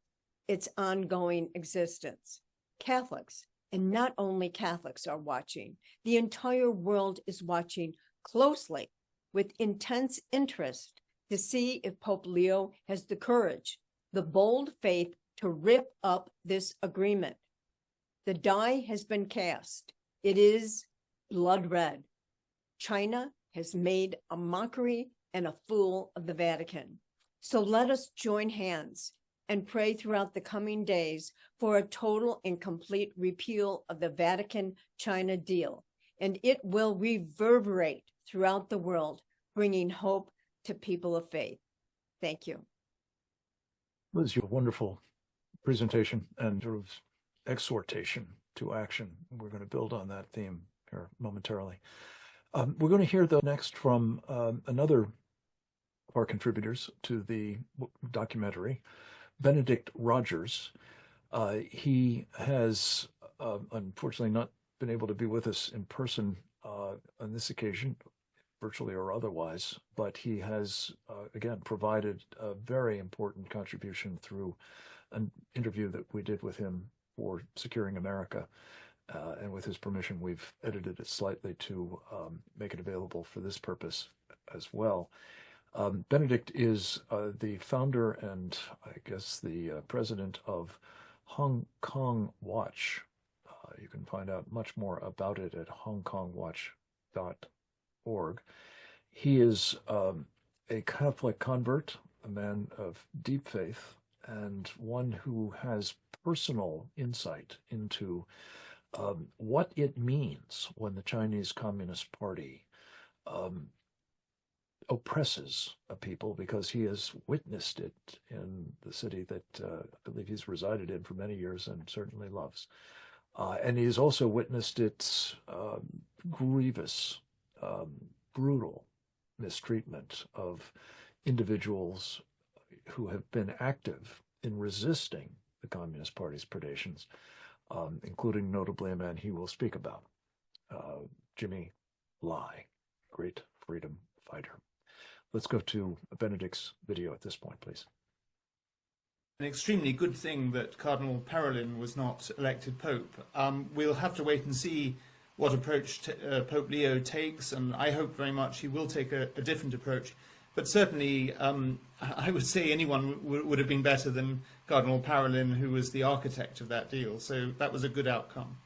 its ongoing existence. Catholics, and not only Catholics, are watching. The entire world is watching closely with intense interest to see if Pope Leo has the courage, the bold faith to rip up this agreement. The die has been cast. It is blood red. China has made a mockery and a fool of the Vatican. So let us join hands and pray throughout the coming days for a total and complete repeal of the Vatican-China deal, and it will reverberate throughout the world, bringing hope to people of faith. Thank you. Liz, your wonderful presentation and sort of exhortation to action. We're going to build on that theme here momentarily. We're going to hear, though, next from another of our contributors to the documentary, Benedict Rogers. He has unfortunately not been able to be with us in person on this occasion, virtually or otherwise, but he has, again, provided a very important contribution through an interview that we did with him for Securing America. And with his permission, we've edited it slightly to make it available for this purpose as well. Benedict is the founder and I guess the president of Hong Kong Watch. You can find out much more about it at hongkongwatch.org. He is a Catholic convert, a man of deep faith, and one who has personal insight into what it means when the Chinese Communist Party oppresses a people, because he has witnessed it in the city that I believe he's resided in for many years and certainly loves. And he's also witnessed its grievous, brutal mistreatment of individuals who have been active in resisting the Communist Party's predations, including notably a man he will speak about, Jimmy Lai, great freedom fighter. Let's go to Benedict's video at this point, please. An extremely good thing that Cardinal Parolin was not elected Pope. We'll have to wait and see what approach Pope Leo takes, and I hope very much he will take a different approach. But certainly, I would say anyone would have been better than Cardinal Parolin, who was the architect of that deal. So that was a good outcome.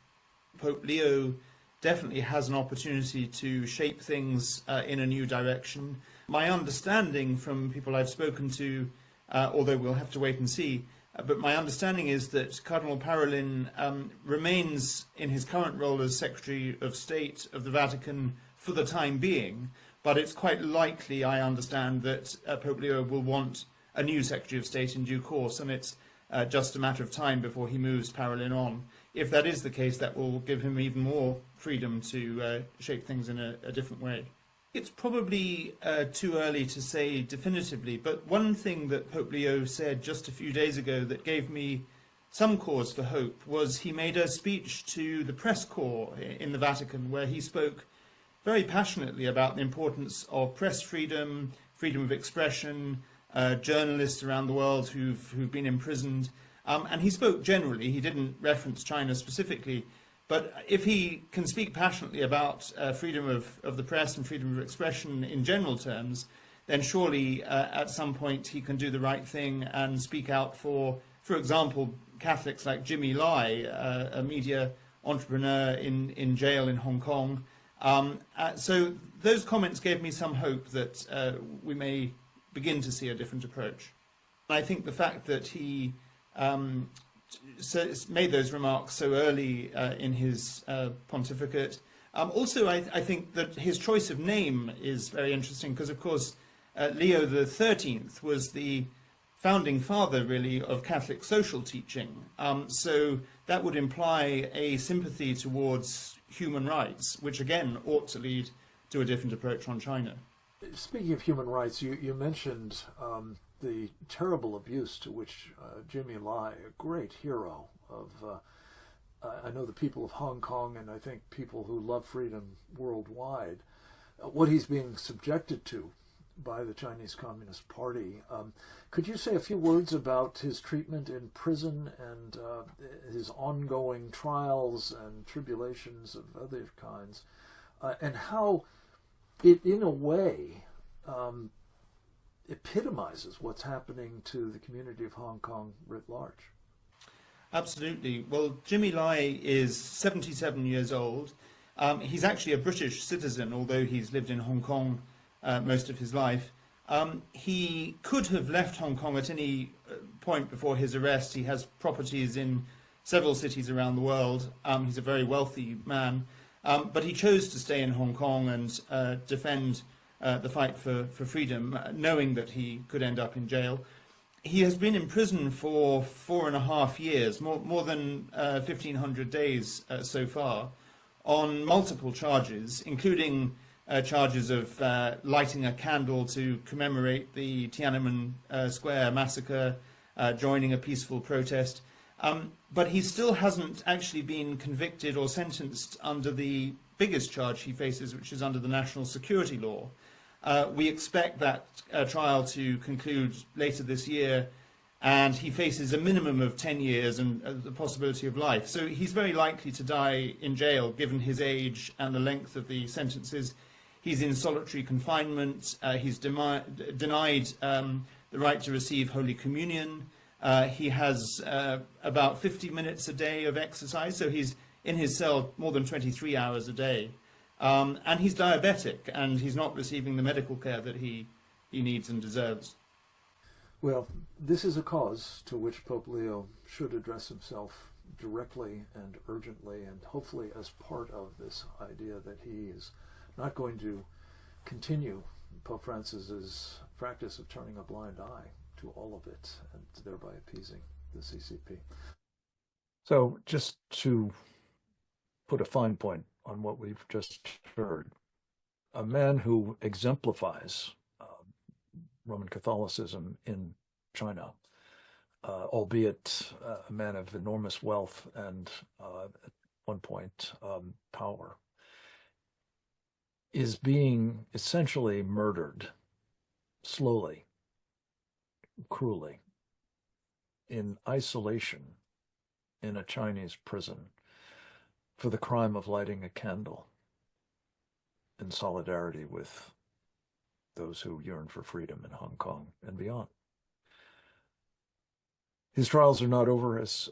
Pope Leo definitely has an opportunity to shape things in a new direction. My understanding from people I've spoken to, although we'll have to wait and see, but my understanding is that Cardinal Parolin remains in his current role as Secretary of State of the Vatican for the time being, but it's quite likely, I understand, that Pope Leo will want a new Secretary of State in due course, and it's just a matter of time before he moves Parolin on. If that is the case, that will give him even more freedom to shape things in a different way. It's probably too early to say definitively, but one thing that Pope Leo said just a few days ago that gave me some cause for hope was he made a speech to the press corps in the Vatican, where he spoke very passionately about the importance of press freedom, freedom of expression, journalists around the world who've been imprisoned. And he spoke generally. He didn't reference China specifically. But if he can speak passionately about freedom of the press and freedom of expression in general terms, then surely at some point he can do the right thing and speak out for example, Catholics like Jimmy Lai, a media entrepreneur in jail in Hong Kong. So those comments gave me some hope that we may begin to see a different approach. I think the fact that he made those remarks so early in his pontificate. Also, I think that his choice of name is very interesting because, of course, Leo XIII was the founding father, really, of Catholic social teaching. So that would imply a sympathy towards human rights, which, again, ought to lead to a different approach on China. Speaking of human rights, you mentioned the terrible abuse to which Jimmy Lai, a great hero of, I know the people of Hong Kong and I think people who love freedom worldwide, what he's being subjected to by the Chinese Communist Party. Could you say a few words about his treatment in prison and his ongoing trials and tribulations of other kinds, and how it, in a way, epitomizes what's happening to the community of Hong Kong writ large? Absolutely. Well, Jimmy Lai is 77 years old. He's actually a British citizen, although he's lived in Hong Kong most of his life. He could have left Hong Kong at any point before his arrest. He has properties in several cities around the world. He's a very wealthy man, but he chose to stay in Hong Kong and defend the fight for freedom, knowing that he could end up in jail. He has been in prison for 4.5 years, more than 1,500 days so far, on multiple charges, including charges of lighting a candle to commemorate the Tiananmen Square massacre, joining a peaceful protest. But he still hasn't actually been convicted or sentenced under the biggest charge he faces, which is under the national security law. We expect that trial to conclude later this year, and he faces a minimum of 10 years and the possibility of life. So he's very likely to die in jail, given his age and the length of the sentences. He's in solitary confinement. He's denied the right to receive Holy Communion. He has about 50 minutes a day of exercise, so he's in his cell more than 23 hours a day. And he's diabetic, and he's not receiving the medical care that he needs and deserves. Well, this is a cause to which Pope Leo should address himself directly and urgently, and hopefully as part of this idea that he is not going to continue Pope Francis's practice of turning a blind eye to all of it and thereby appeasing the CCP. So just to put a fine point on what we've just heard, a man who exemplifies Roman Catholicism in China, albeit a man of enormous wealth and at one point power, is being essentially murdered slowly, cruelly, in isolation in a Chinese prison for the crime of lighting a candle in solidarity with those who yearn for freedom in Hong Kong and beyond. His trials are not over, as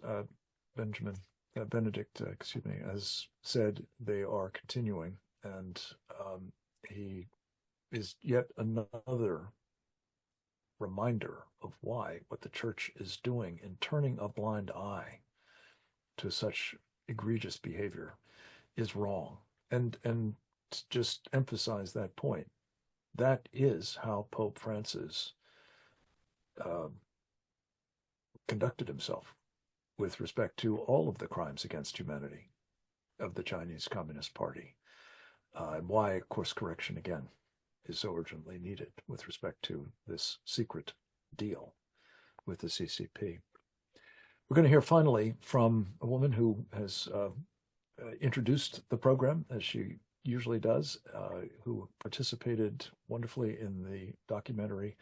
Benedict has said. They are continuing, and he is yet another reminder of what the church is doing in turning a blind eye to such egregious behavior is wrong. And to just emphasize that point, that is how Pope Francis conducted himself with respect to all of the crimes against humanity of the Chinese Communist Party, and why course correction again is so urgently needed with respect to this secret deal with the CCP. We're going to hear finally from a woman who has introduced the program, as she usually does, who participated wonderfully in the documentary,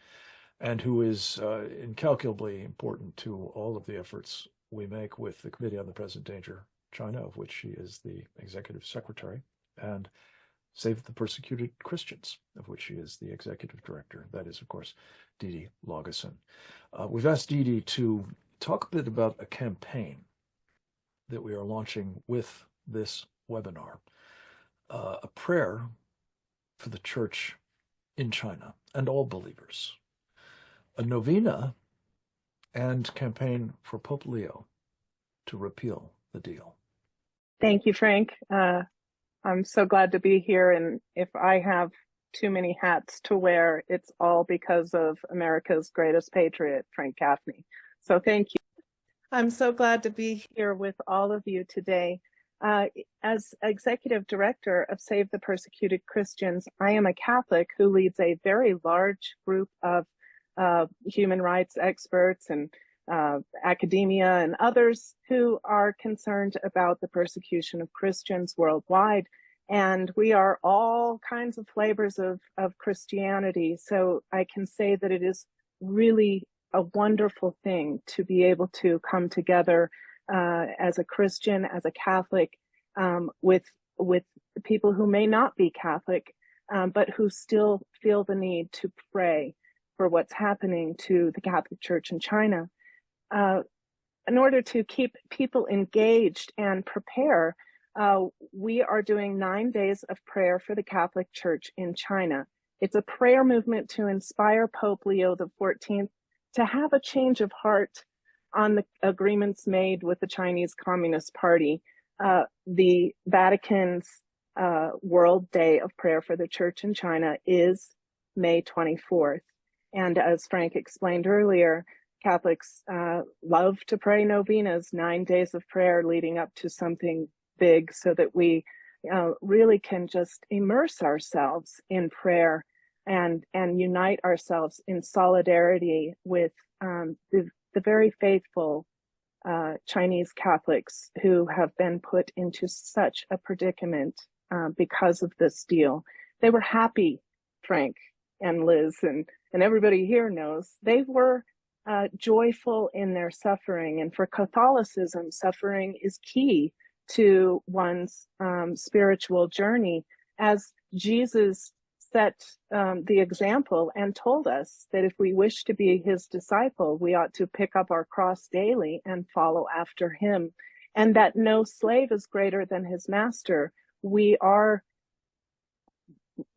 and who is incalculably important to all of the efforts we make with the Committee on the Present Danger China, of which she is the executive secretary, and Save the Persecuted Christians, of which she is the executive director. That is, of course, Didi Laugesen. We've asked Didi to talk a bit about a campaign that we are launching with this webinar, a prayer for the church in China and all believers, a novena, and campaign for Pope Leo to repeal the deal. Thank you, Frank. I'm so glad to be here, and if I have too many hats to wear, it's all because of America's greatest patriot, Frank Gaffney. So thank you. I'm so glad to be here with all of you today. As executive director of Save the Persecuted Christians, I am a Catholic who leads a very large group of human rights experts and academia and others who are concerned about the persecution of Christians worldwide And we are all kinds of flavors of Christianity. So I can say that it is really a wonderful thing to be able to come together as a Christian, as a Catholic, with people who may not be Catholic, but who still feel the need to pray for what's happening to the Catholic Church in China. In order to keep people engaged and prepare, we are doing 9 days of prayer for the Catholic Church in China. It's a prayer movement to inspire Pope Leo XIV to have a change of heart on the agreements made with the Chinese Communist Party. The Vatican's World Day of Prayer for the Church in China is May 24th. And as Frank explained earlier, Catholics love to pray novenas, 9 days of prayer leading up to something big, so that we really can just immerse ourselves in prayer and unite ourselves in solidarity with the very faithful Chinese Catholics who have been put into such a predicament because of this deal. They were happy, Frank and Liz, and everybody here knows they were joyful in their suffering. And for Catholicism, suffering is key to one's spiritual journey, as Jesus set the example and told us that if we wish to be his disciple, we ought to pick up our cross daily and follow after him, and that no slave is greater than his master. We are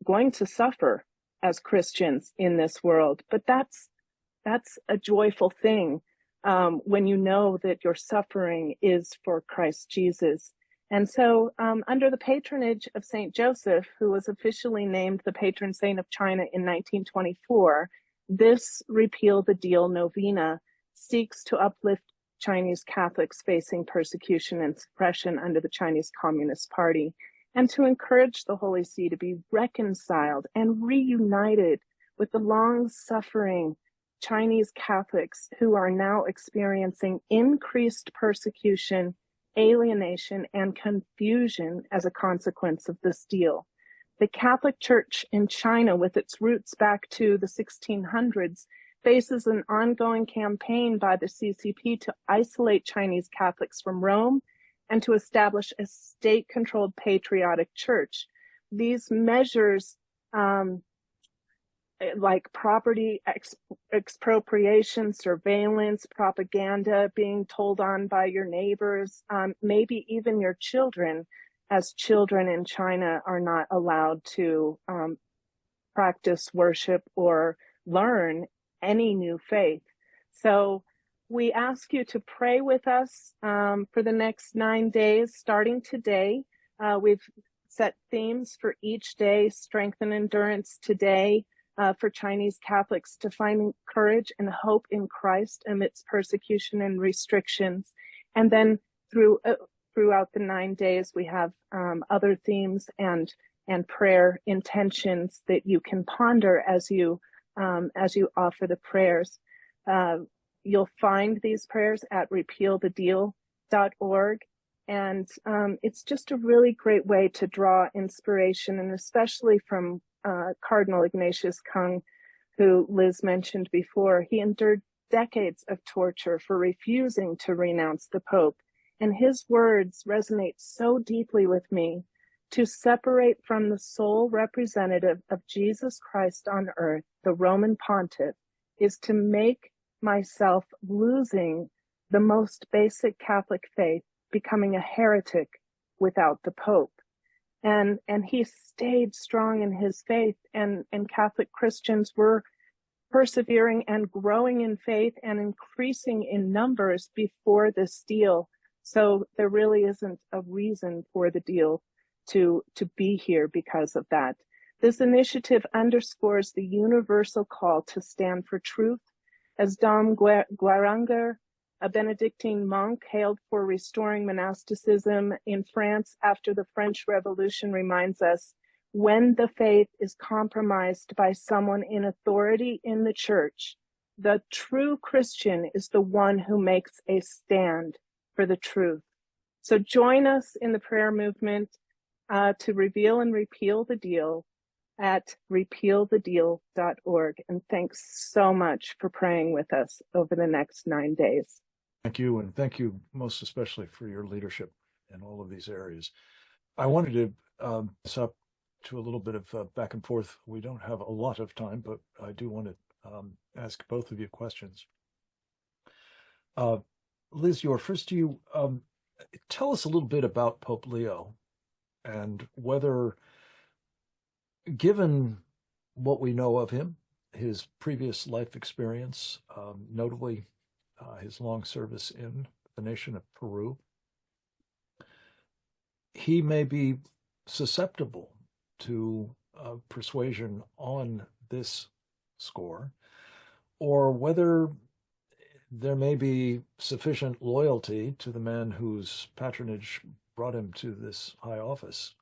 going to suffer as Christians in this world, but that's a joyful thing when you know that your suffering is for Christ Jesus. And so under the patronage of St. Joseph, who was officially named the patron saint of China in 1924, this Repeal the Deal novena seeks to uplift Chinese Catholics facing persecution and suppression under the Chinese Communist Party, and to encourage the Holy See to be reconciled and reunited with the long-suffering Chinese Catholics who are now experiencing increased persecution, alienation, and confusion as a consequence of this deal. The Catholic Church in China, with its roots back to the 1600s, faces an ongoing campaign by the CCP to isolate Chinese Catholics from Rome and to establish a state-controlled patriotic church. These measures, like property expropriation, surveillance, propaganda, being told on by your neighbors, maybe even your children, as children in China are not allowed to practice worship or learn any new faith. So we ask you to pray with us for the next 9 days, starting today. We've set themes for each day: strength and endurance today, for Chinese Catholics to find courage and hope in Christ amidst persecution and restrictions. And then throughout the 9 days, we have other themes and prayer intentions that you can ponder as you offer the prayers. You'll find these prayers at repealthedeal.org. And it's just a really great way to draw inspiration, and especially from Cardinal Ignatius Kung, who Liz mentioned before. He endured decades of torture for refusing to renounce the Pope. And his words resonate so deeply with me: to separate from the sole representative of Jesus Christ on earth, the Roman Pontiff, is to make myself losing the most basic Catholic faith, becoming a heretic without the Pope. And he stayed strong in his faith, and Catholic Christians were persevering and growing in faith and increasing in numbers before this deal. So there really isn't a reason for the deal to be here because of that. This initiative underscores the universal call to stand for truth. As Dom Guéranger, a Benedictine monk hailed for restoring monasticism in France after the French Revolution, reminds us, when the faith is compromised by someone in authority in the church, the true Christian is the one who makes a stand for the truth. So join us in the prayer movement. to reveal and repeal the deal at repealthedeal.org. And thanks so much for praying with us over the next 9 days. Thank you, and thank you most especially for your leadership in all of these areas. I wanted to this up to a little bit of back and forth. We don't have a lot of time, but I do want to ask both of you questions. Liz, first, do you tell us a little bit about Pope Leo and whether, given what we know of him, his previous life experience, notably his long service in the nation of Peru, he may be susceptible to persuasion on this score, or whether there may be sufficient loyalty to the man whose patronage brought him to this high office,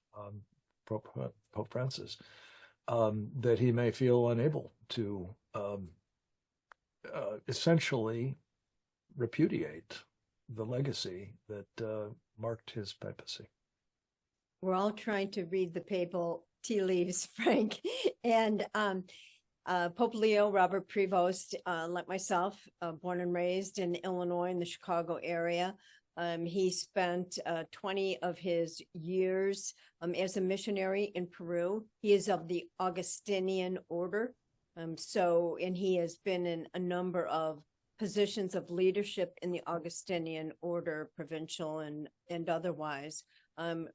Pope Francis, that he may feel unable to essentially repudiate the legacy that marked his papacy. We're all trying to read the papal tea leaves, Frank. And Pope Leo, Robert Prevost, like myself, born and raised in Illinois in the Chicago area. He spent 20 of his years as a missionary in Peru. He is of the Augustinian order. And he has been in a number of positions of leadership in the Augustinian order, provincial and otherwise.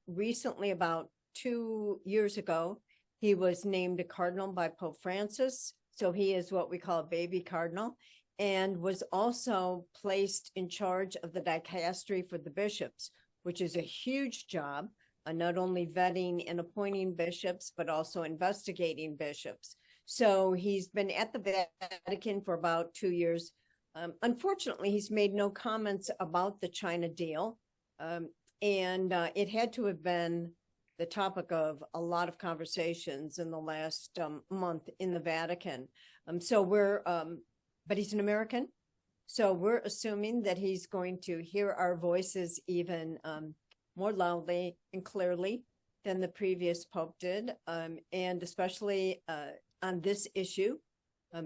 Recently, about 2 years ago, he was named a cardinal by Pope Francis. So he is what we call a baby cardinal, and was also placed in charge of the dicastery for the bishops, which is a huge job, not only vetting and appointing bishops, but also investigating bishops. So he's been at the Vatican for about 2 years. Unfortunately, he's made no comments about the China deal. It had to have been the topic of a lot of conversations in the last month in the Vatican. But he's an American. So we're assuming that he's going to hear our voices even more loudly and clearly than the previous Pope did, and especially on this issue,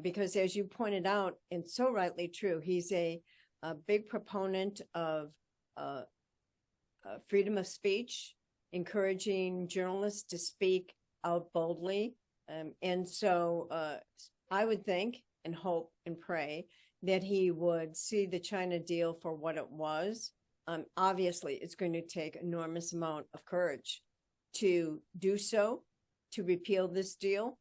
because as you pointed out, and so rightly true, he's a big proponent of freedom of speech, encouraging journalists to speak out boldly. So I would think and hope and pray that he would see the China deal for what it was. Obviously, it's going to take enormous amount of courage to do so, to repeal this deal.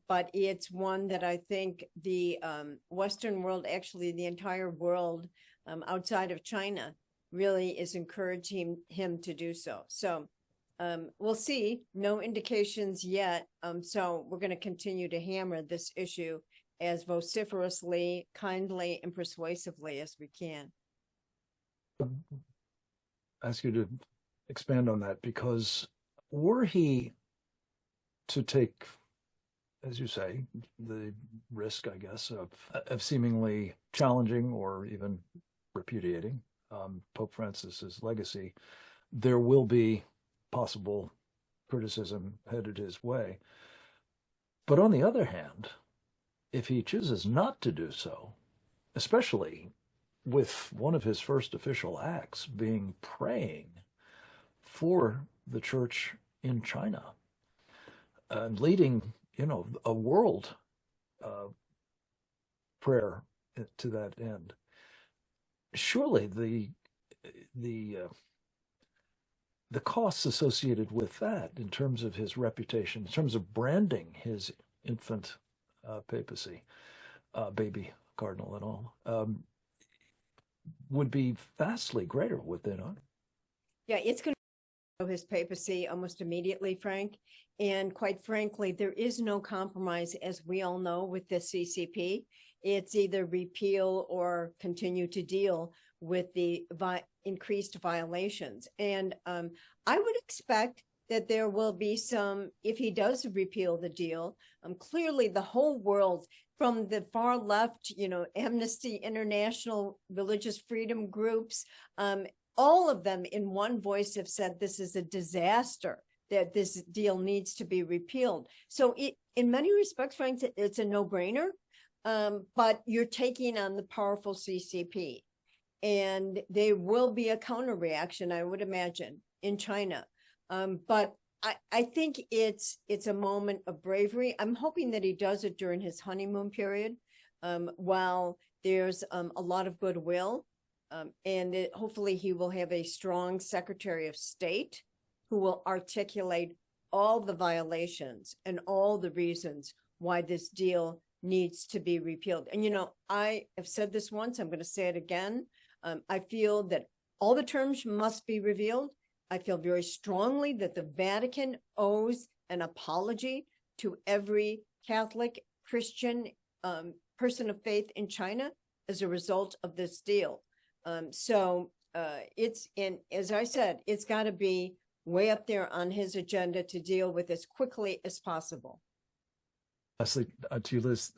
But it's one that I think the Western world, actually the entire world outside of China, really is encouraging him to do so. So we'll see. No indications yet. So we're going to continue to hammer this issue as vociferously, kindly, and persuasively as we can. Ask you to expand on that, because were he to take, as you say, the risk, I guess, of seemingly challenging or even repudiating Pope Francis's legacy, there will be possible criticism headed his way. But on the other hand, if he chooses not to do so, especially with one of his first official acts being praying for the church in China and leading, a world prayer to that end, surely the costs associated with that in terms of his reputation, in terms of branding his infant papacy, baby cardinal and all, would be vastly greater, would they not? Yeah, it's going to show his papacy almost immediately, Frank. And quite frankly, there is no compromise, as we all know, with the CCP. It's either repeal or continue to deal with the increased violations. And I would expect that there will be some, if he does repeal the deal, clearly the whole world, from the far left, Amnesty International, religious freedom groups, all of them in one voice have said this is a disaster that this deal needs to be repealed. So in many respects, Frank, it's a no-brainer, but you're taking on the powerful CCP. And there will be a counter reaction, I would imagine, in China. But I think it's a moment of bravery. I'm hoping that he does it during his honeymoon period, while there's a lot of goodwill. And hopefully he will have a strong Secretary of State who will articulate all the violations and all the reasons why this deal needs to be repealed. And, you know, I have said this once, I'm going to say it again. I feel that all the terms must be revealed. I feel very strongly that the Vatican owes an apology to every Catholic, Christian, person of faith in China as a result of this deal. It's, and as I said, it's got to be way up there on his agenda to deal with as quickly as possible. Lastly, to you, Liz,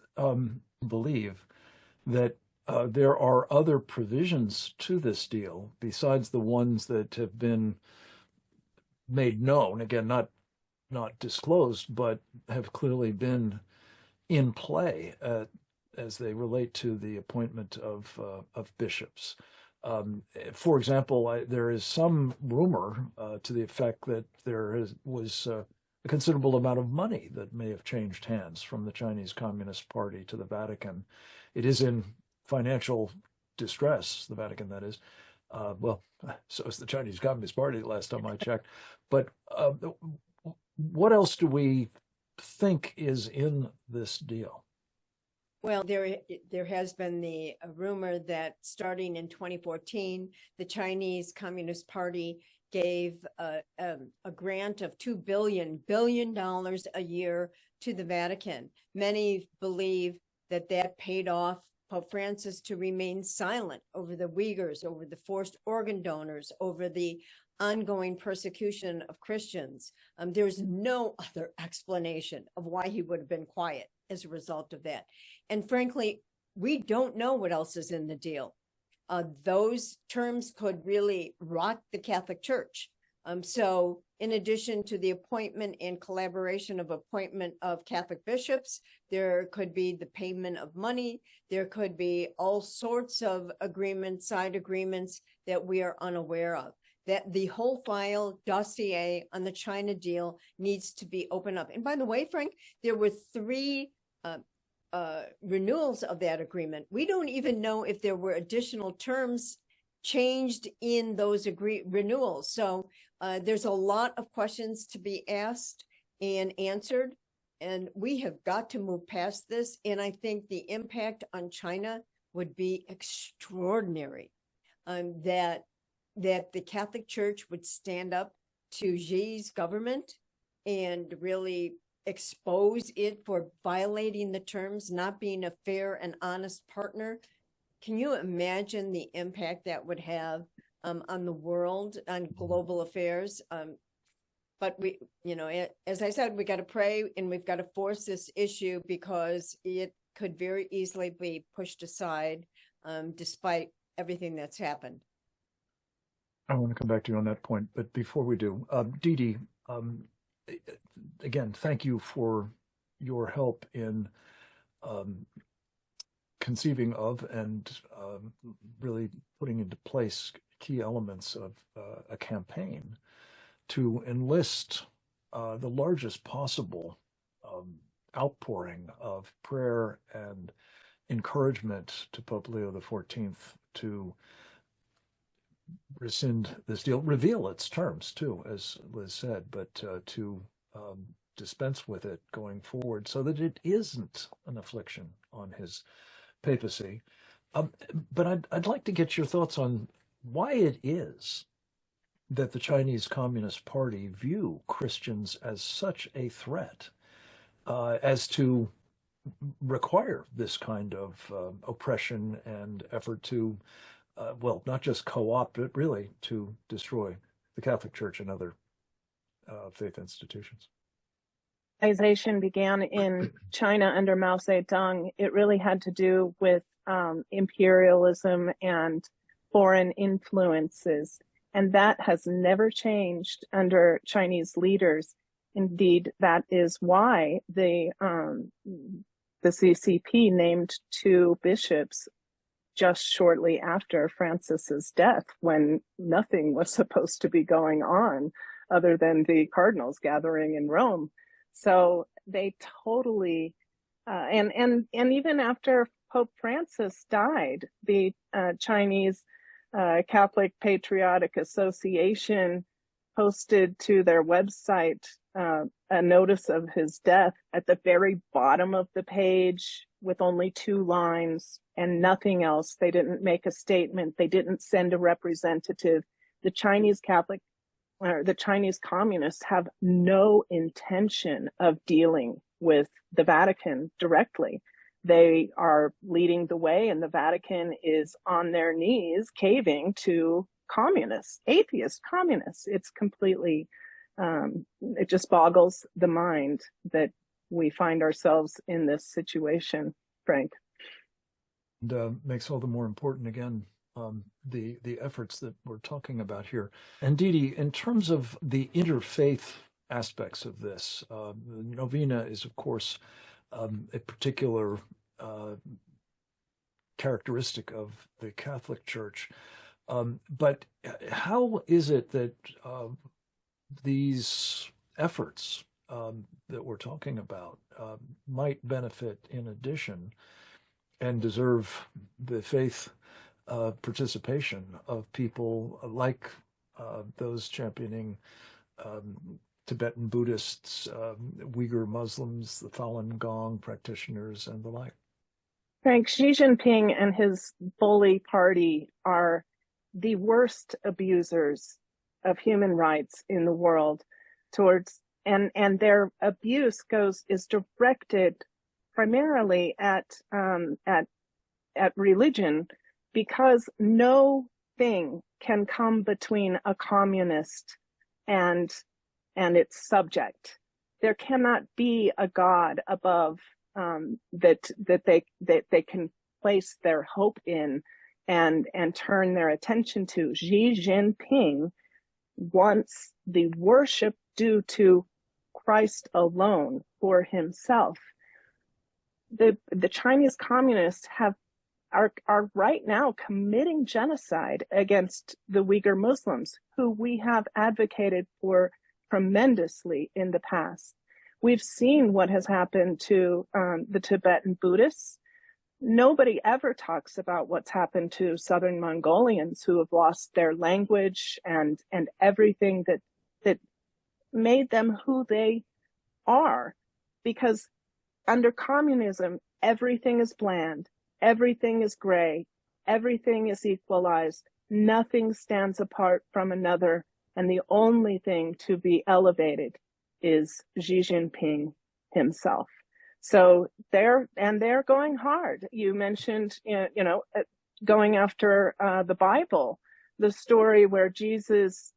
believe that there are other provisions to this deal besides the ones that have been made known, again, not disclosed, but have clearly been in play as they relate to the appointment of bishops. For example, there is some rumor to the effect that there was a considerable amount of money that may have changed hands from the Chinese Communist Party to the Vatican. It is in financial distress, the Vatican, that is. Well, so is the Chinese Communist Party, the last time I checked. But what else do we think is in this deal? Well, there has been the rumor that starting in 2014, the Chinese Communist Party gave a grant of $2 billion a year to the Vatican. Many believe that paid off Pope Francis to remain silent over the Uyghurs, over the forced organ donors, over the ongoing persecution of Christians. There's no other explanation of why he would have been quiet as a result of that. And frankly, we don't know what else is in the deal. Those terms could really rock the Catholic Church. So in addition to the appointment and collaboration of appointment of Catholic bishops, there could be the payment of money. There could be all sorts of agreements, side agreements that we are unaware of. That the whole file dossier on the China deal needs to be opened up. And by the way, Frank, there were 3 renewals of that agreement. We don't even know if there were additional terms changed in those renewals. So there's a lot of questions to be asked and answered, and we have got to move past this. And I think the impact on China would be extraordinary. That the Catholic Church would stand up to Xi's government and really expose it for violating the terms, not being a fair and honest partner. Can you imagine the impact that would have on the world, on global affairs? But we, you know, as I said, we got to pray and we've got to force this issue because it could very easily be pushed aside despite everything that's happened. I want to come back to you on that point, but before we do, Dee, again, thank you for your help in conceiving of and really putting into place key elements of a campaign to enlist the largest possible outpouring of prayer and encouragement to Pope Leo XIV to rescind this deal, reveal its terms too, as Liz said, but to dispense with it going forward so that it isn't an affliction on his papacy. But I'd like to get your thoughts on why it is that the Chinese Communist Party view Christians as such a threat as to require this kind of oppression and effort to well, not just co-opt, but really to destroy the Catholic Church and other faith institutions. Civilization began in China under Mao Zedong. It really had to do with imperialism and foreign influences. And that has never changed under Chinese leaders. Indeed, that is why the CCP named 2 bishops just shortly after Francis's death, when nothing was supposed to be going on other than the cardinals gathering in Rome. So they totally, and even after Pope Francis died, the Chinese Catholic Patriotic Association posted to their website a notice of his death at the very bottom of the page with only 2 lines and nothing else. They didn't make a statement. They didn't send a representative. The Chinese Catholic or the Chinese communists have no intention of dealing with the Vatican directly. They are leading the way, and the Vatican is on their knees caving to communists, atheist communists. It's completely, it just boggles the mind that we find ourselves in this situation, Frank. And makes all the more important, again, the efforts that we're talking about here. And Didi, in terms of the interfaith aspects of this, the novena is, of course, a particular characteristic of the Catholic Church. But how is it that these efforts that we're talking about might benefit in addition and deserve the faith participation of people like those championing Tibetan Buddhists, Uyghur Muslims, the Falun Gong practitioners, and the like? Frank, Xi Jinping and his bully party are the worst abusers of human rights in the world towards, and their abuse is directed primarily at religion, because no thing can come between a communist and its subject. There cannot be a God above that they can place their hope in and turn their attention to. Xi Jinping wants the worship due to Christ alone for himself. The Chinese communists are right now committing genocide against the Uyghur Muslims, who we have advocated for tremendously in the past. We've seen what has happened to the Tibetan Buddhists. Nobody ever talks about what's happened to Southern Mongolians who have lost their language and everything that made them who they are. Because under communism, everything is bland, everything is gray, everything is equalized, nothing stands apart from another, and the only thing to be elevated is Xi Jinping himself. So they're going hard. You mentioned, going after the Bible, the story where Jesus,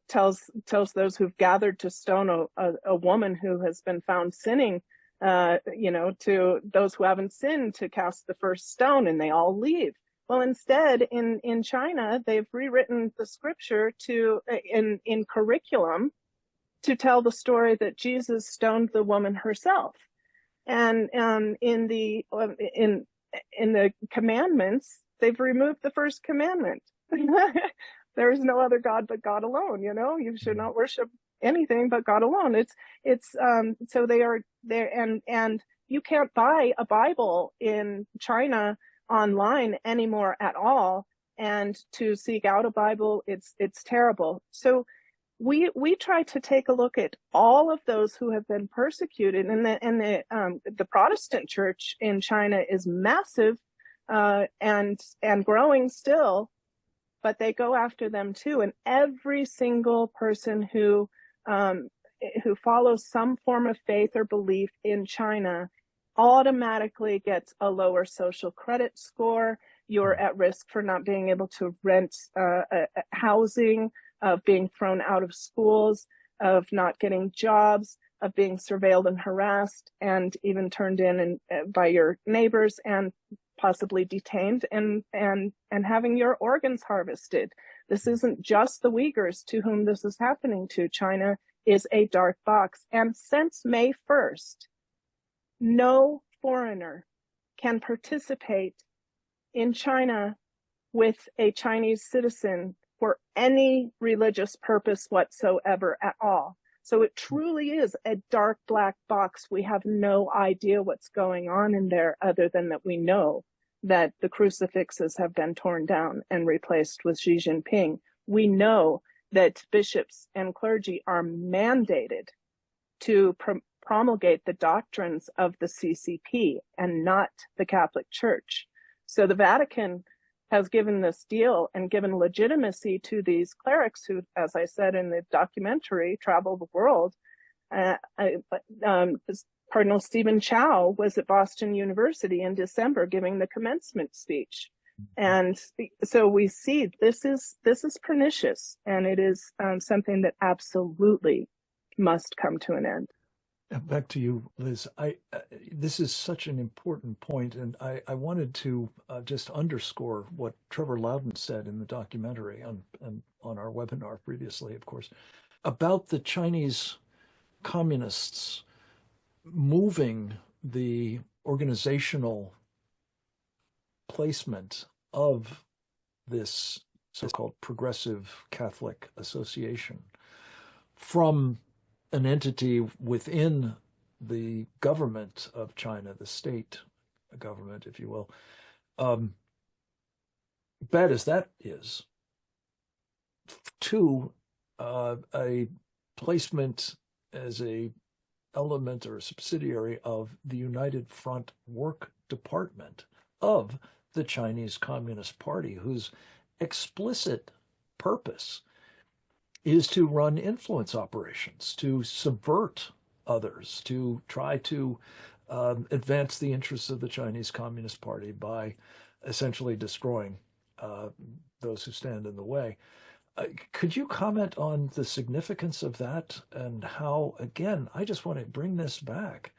tells those who've gathered to stone a woman who has been found sinning, to those who haven't sinned to cast the first stone, and they all leave. Well, instead, in China, they've rewritten the scripture in curriculum to tell the story that Jesus stoned the woman herself. And in the commandments, they've removed the first commandment. There is no other God but God alone. You should not worship anything but God alone. So they are there, and you can't buy a Bible in China online anymore at all. And to seek out a Bible, it's terrible. So we try to take a look at all of those who have been persecuted, and the Protestant church in China is massive and growing still, but they go after them too. And every single person who follows some form of faith or belief in China automatically gets a lower social credit score. You're at risk for not being able to rent housing, of being thrown out of schools, of not getting jobs, of being surveilled and harassed, and even turned in by your neighbors, and possibly detained and having your organs harvested. This isn't just the Uyghurs to whom this is happening to. China is a dark box. And since May 1st, no foreigner can participate in China with a Chinese citizen for any religious purpose whatsoever at all. So it truly is a dark black box. We have no idea what's going on in there other than that we know that the crucifixes have been torn down and replaced with Xi Jinping. We know that bishops and clergy are mandated to promulgate the doctrines of the CCP and not the Catholic Church. So the Vatican has given this deal and given legitimacy to these clerics who, as I said in the documentary, travel the world. Cardinal Stephen Chow was at Boston University in December giving the commencement speech. And so we see this is pernicious, and it is something that absolutely must come to an end. Back to you, Liz. This is such an important point, and I wanted to just underscore what Trevor Loudon said in the documentary on our webinar previously, of course, about the Chinese communists moving the organizational placement of this so-called Progressive Catholic Association from an entity within the government of China, the state government, if you will, bad as that is, to a placement as a element or a subsidiary of the United Front Work Department of the Chinese Communist Party, whose explicit purpose is to run influence operations, to subvert others, to try to advance the interests of the Chinese Communist Party by essentially destroying those who stand in the way. Could you comment on the significance of that and how, again, I just want to bring this back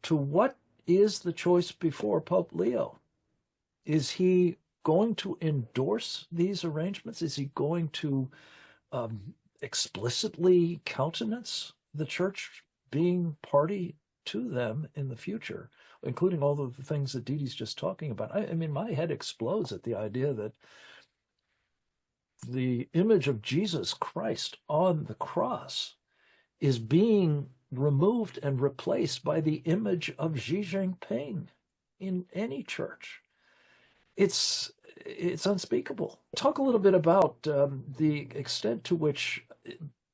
to what is the choice before Pope Leo? Is he going to endorse these arrangements? Is he going to explicitly countenance the church being party to them in the future, including all of the things that Didi's just talking about? I mean, my head explodes at the idea that the image of Jesus Christ on the cross is being removed and replaced by the image of Xi Jinping in any church. It's unspeakable. Talk a little bit about the extent to which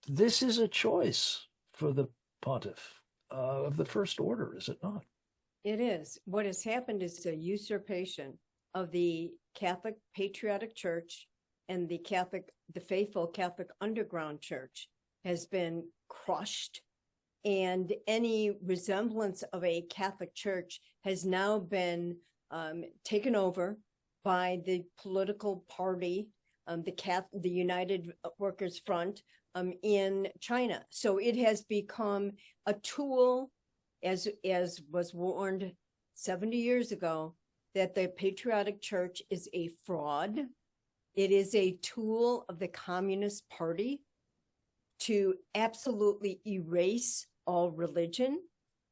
this is a choice for the pontiff of the First Order, is it not? It is. What has happened is a usurpation of the Catholic Patriotic Church, and the faithful Catholic underground church has been crushed, and any resemblance of a Catholic church has now been taken over by the political party, the United Workers' Front in China. So it has become a tool, as was warned 70 years ago, that the Patriotic Church is a fraud. It is a tool of the Communist Party to absolutely erase all religion.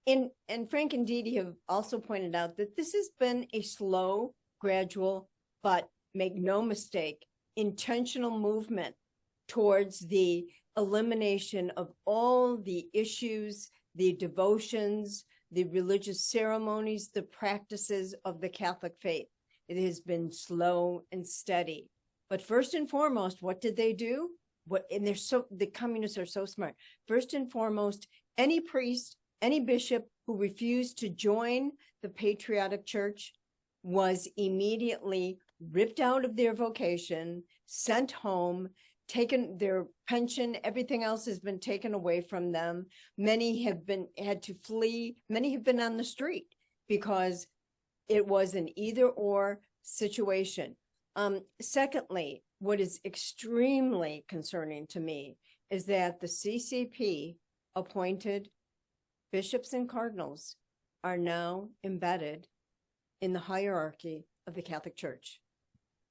And Frank and Didi have also pointed out that this has been a slow, gradual, but make no mistake, intentional movement towards the elimination of all the issues, the devotions, the religious ceremonies, the practices of the Catholic faith. It has been slow and steady. But first and foremost, what did they do? The communists are so smart. First and foremost, any priest, any bishop who refused to join the Patriotic Church was immediately ripped out of their vocation, sent home, taken their pension, everything else has been taken away from them. Many have had to flee. Many have been on the street because it was an either or situation. Secondly, what is extremely concerning to me is that the CCP appointed bishops and cardinals are now embedded in the hierarchy of the Catholic Church.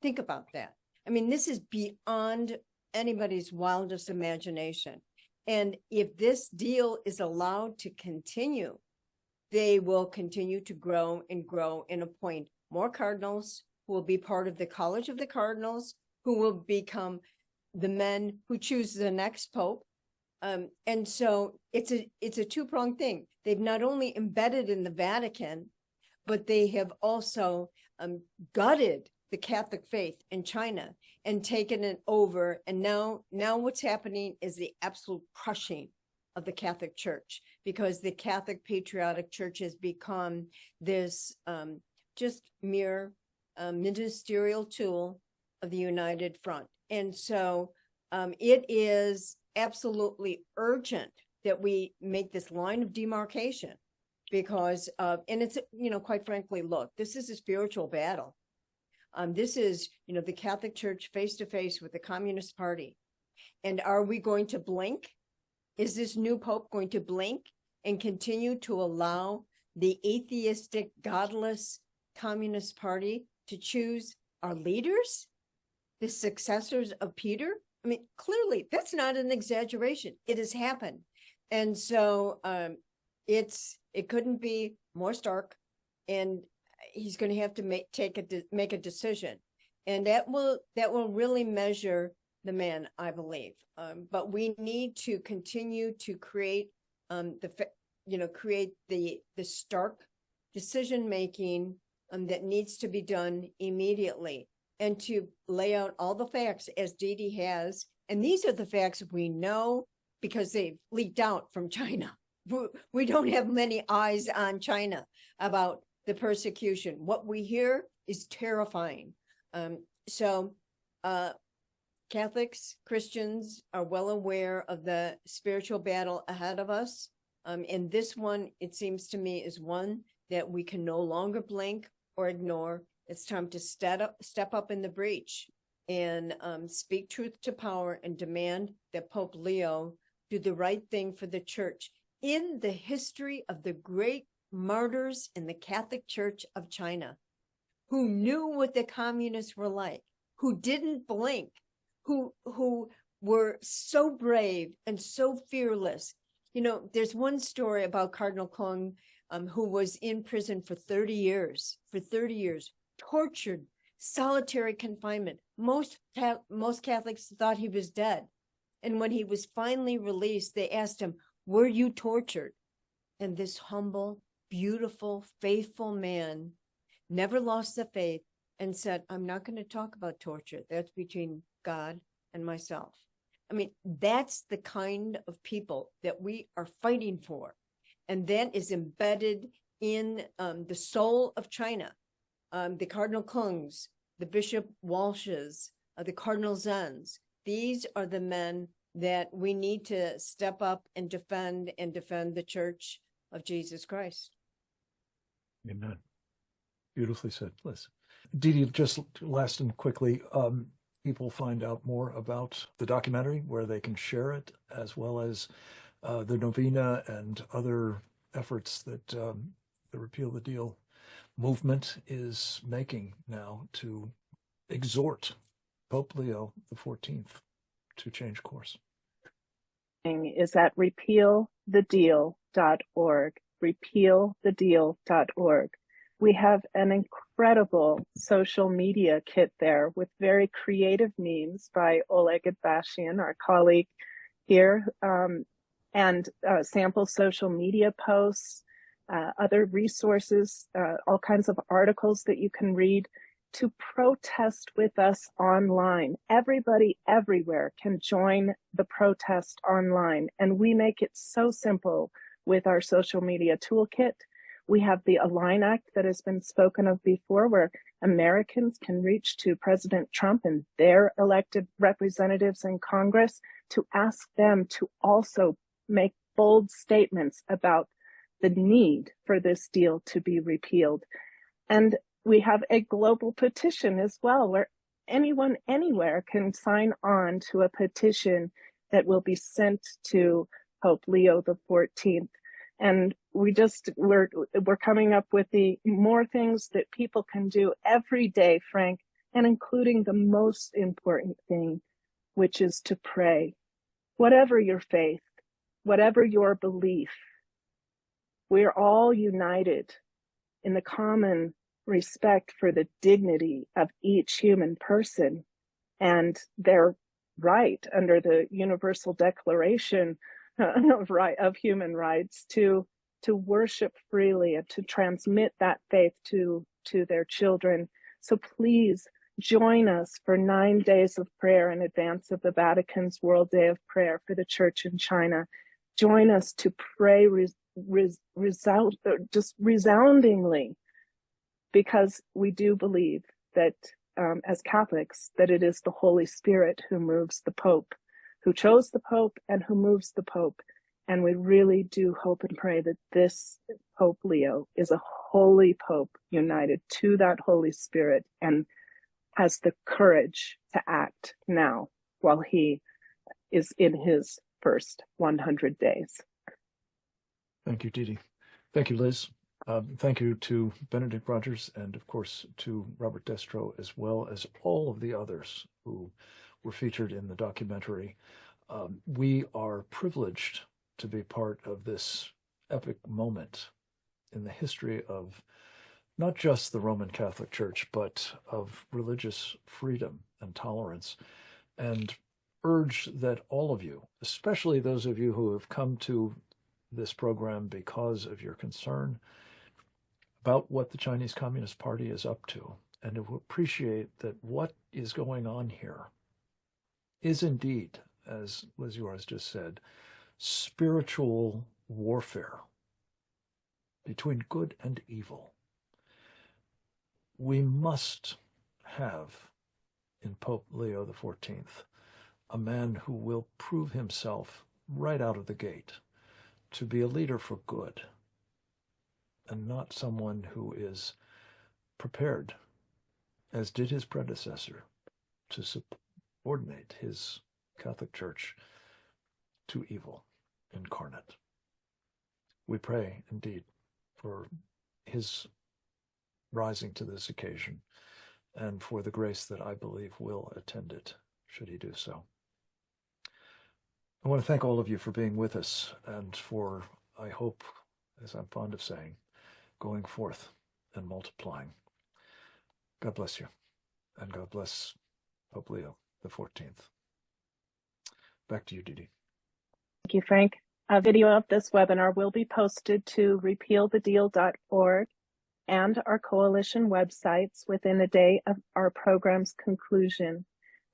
Think about that. I mean, this is beyond anybody's wildest imagination. And if this deal is allowed to continue, they will continue to grow and appoint more cardinals who will be part of the College of the Cardinals, who will become the men who choose the next pope. And so it's a two-pronged thing. They've not only embedded in the Vatican, but they have also gutted the Catholic faith in China and taken it over. And now what's happening is the absolute crushing of the Catholic Church, because the Catholic Patriotic Church has become this just mere ministerial tool of the United Front. And so it is absolutely urgent that we make this line of demarcation, because and it's, quite frankly, look, this is a spiritual battle. This is, the Catholic Church face to face with the Communist Party. And are we going to blink? Is this new Pope going to blink and continue to allow the atheistic, godless Communist Party to choose our leaders, the successors of Peter? I mean, clearly, that's not an exaggeration. It has happened. And so it couldn't be more stark. And he's going to have to make a decision. And that will really measure the man, I believe. But we need to continue to create create the stark decision making that needs to be done immediately, and to lay out all the facts as Dee Dee has. And these are the facts we know because they've leaked out from China. We don't have many eyes on China about the persecution. What we hear is terrifying. Catholics, Christians are well aware of the spiritual battle ahead of us. And this one, it seems to me, is one that we can no longer blink or ignore. It's time to step up in the breach and speak truth to power and demand that Pope Leo do the right thing for the church. In the history of the great martyrs in the Catholic Church of China, who knew what the communists were like, who didn't blink, who were so brave and so fearless. There's one story about Cardinal Kong, who was in prison for 30 years, tortured, solitary confinement. Most Catholics thought he was dead. And when he was finally released, they asked him, "Were you tortured?" And this humble, beautiful, faithful man never lost the faith and said, "I'm not going to talk about torture. That's between God and myself." I mean, that's the kind of people that we are fighting for. And that is embedded in the soul of China. The Cardinal Kungs, the Bishop Walshes, the Cardinal Zens. These are the men that we need to step up and defend the Church of Jesus Christ. Amen. Beautifully said, Liz. Dee Dee, just last and quickly, people find out more about the documentary, where they can share it, as well as the novena and other efforts that the Repeal the Deal movement is making now to exhort Pope Leo XIV to change course. Is at repealthedeal.org, repealthedeal.org. We have an incredible social media kit there with very creative memes by Oleg Edbashian, our colleague here, and sample social media posts, other resources, all kinds of articles that you can read to protest with us online. Everybody everywhere can join the protest online, and we make it so simple with our social media toolkit. We have the Align Act that has been spoken of before, where Americans can reach to President Trump and their elected representatives in Congress to ask them to also make bold statements about the need for this deal to be repealed. And we have a global petition as well, where anyone anywhere can sign on to a petition that will be sent to Pope Leo XIV. And we're coming up with the more things that people can do every day, Frank, and including the most important thing, which is to pray. Whatever your faith, whatever your belief, we're all united in the common respect for the dignity of each human person and their right under the Universal Declaration of Human Rights to worship freely and to transmit that faith to their children. So please join us for 9 days of prayer in advance of the Vatican's World Day of Prayer for the Church in China. Join us to pray just resoundingly, because we do believe that as Catholics, that it is the Holy Spirit who moves the Pope, who chose the Pope and who moves the Pope. And we really do hope and pray that this Pope Leo is a holy Pope united to that Holy Spirit and has the courage to act now while he is in his first 100 days. Thank you, Didi. Thank you, Liz. Thank you to Benedict Rogers and, of course, to Robert Destro, as well as all of the others who were featured in the documentary. We are privileged to be part of this epic moment in the history of not just the Roman Catholic Church, but of religious freedom and tolerance, and urge that all of you, especially those of you who have come to this program because of your concern about what the Chinese Communist Party is up to, and to appreciate that what is going on here is indeed, as Liz Yours just said, spiritual warfare between good and evil. We must have in Pope Leo XIV a man who will prove himself right out of the gate to be a leader for good, and not someone who is prepared, as did his predecessor, to subordinate his Catholic Church to evil incarnate. We pray, indeed, for his rising to this occasion and for the grace that I believe will attend it, should he do so. I want to thank all of you for being with us and for, I hope, as I'm fond of saying, going forth and multiplying. God bless you, and God bless Pope Leo XIV. Back to you, Didi. Thank you, Frank. A video of this webinar will be posted to repealthedeal.org and our coalition websites within a day of our program's conclusion.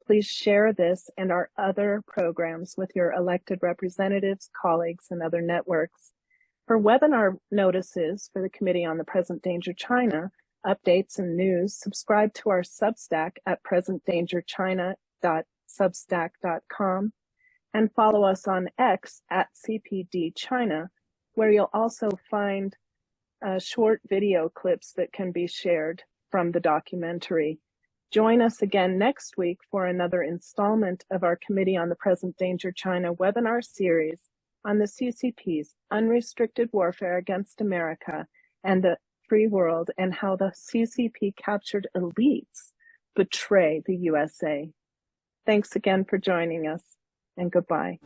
Please share this and our other programs with your elected representatives, colleagues, and other networks. For webinar notices for the Committee on the Present Danger China, updates and news, subscribe to our Substack at presentdangerchina.substack.com and follow us on X at CPD China, where you'll also find short video clips that can be shared from the documentary. Join us again next week for another installment of our Committee on the Present Danger China webinar series on the CCP's unrestricted warfare against America and the free world, and how the CCP captured elites betray the USA. Thanks again for joining us, and goodbye.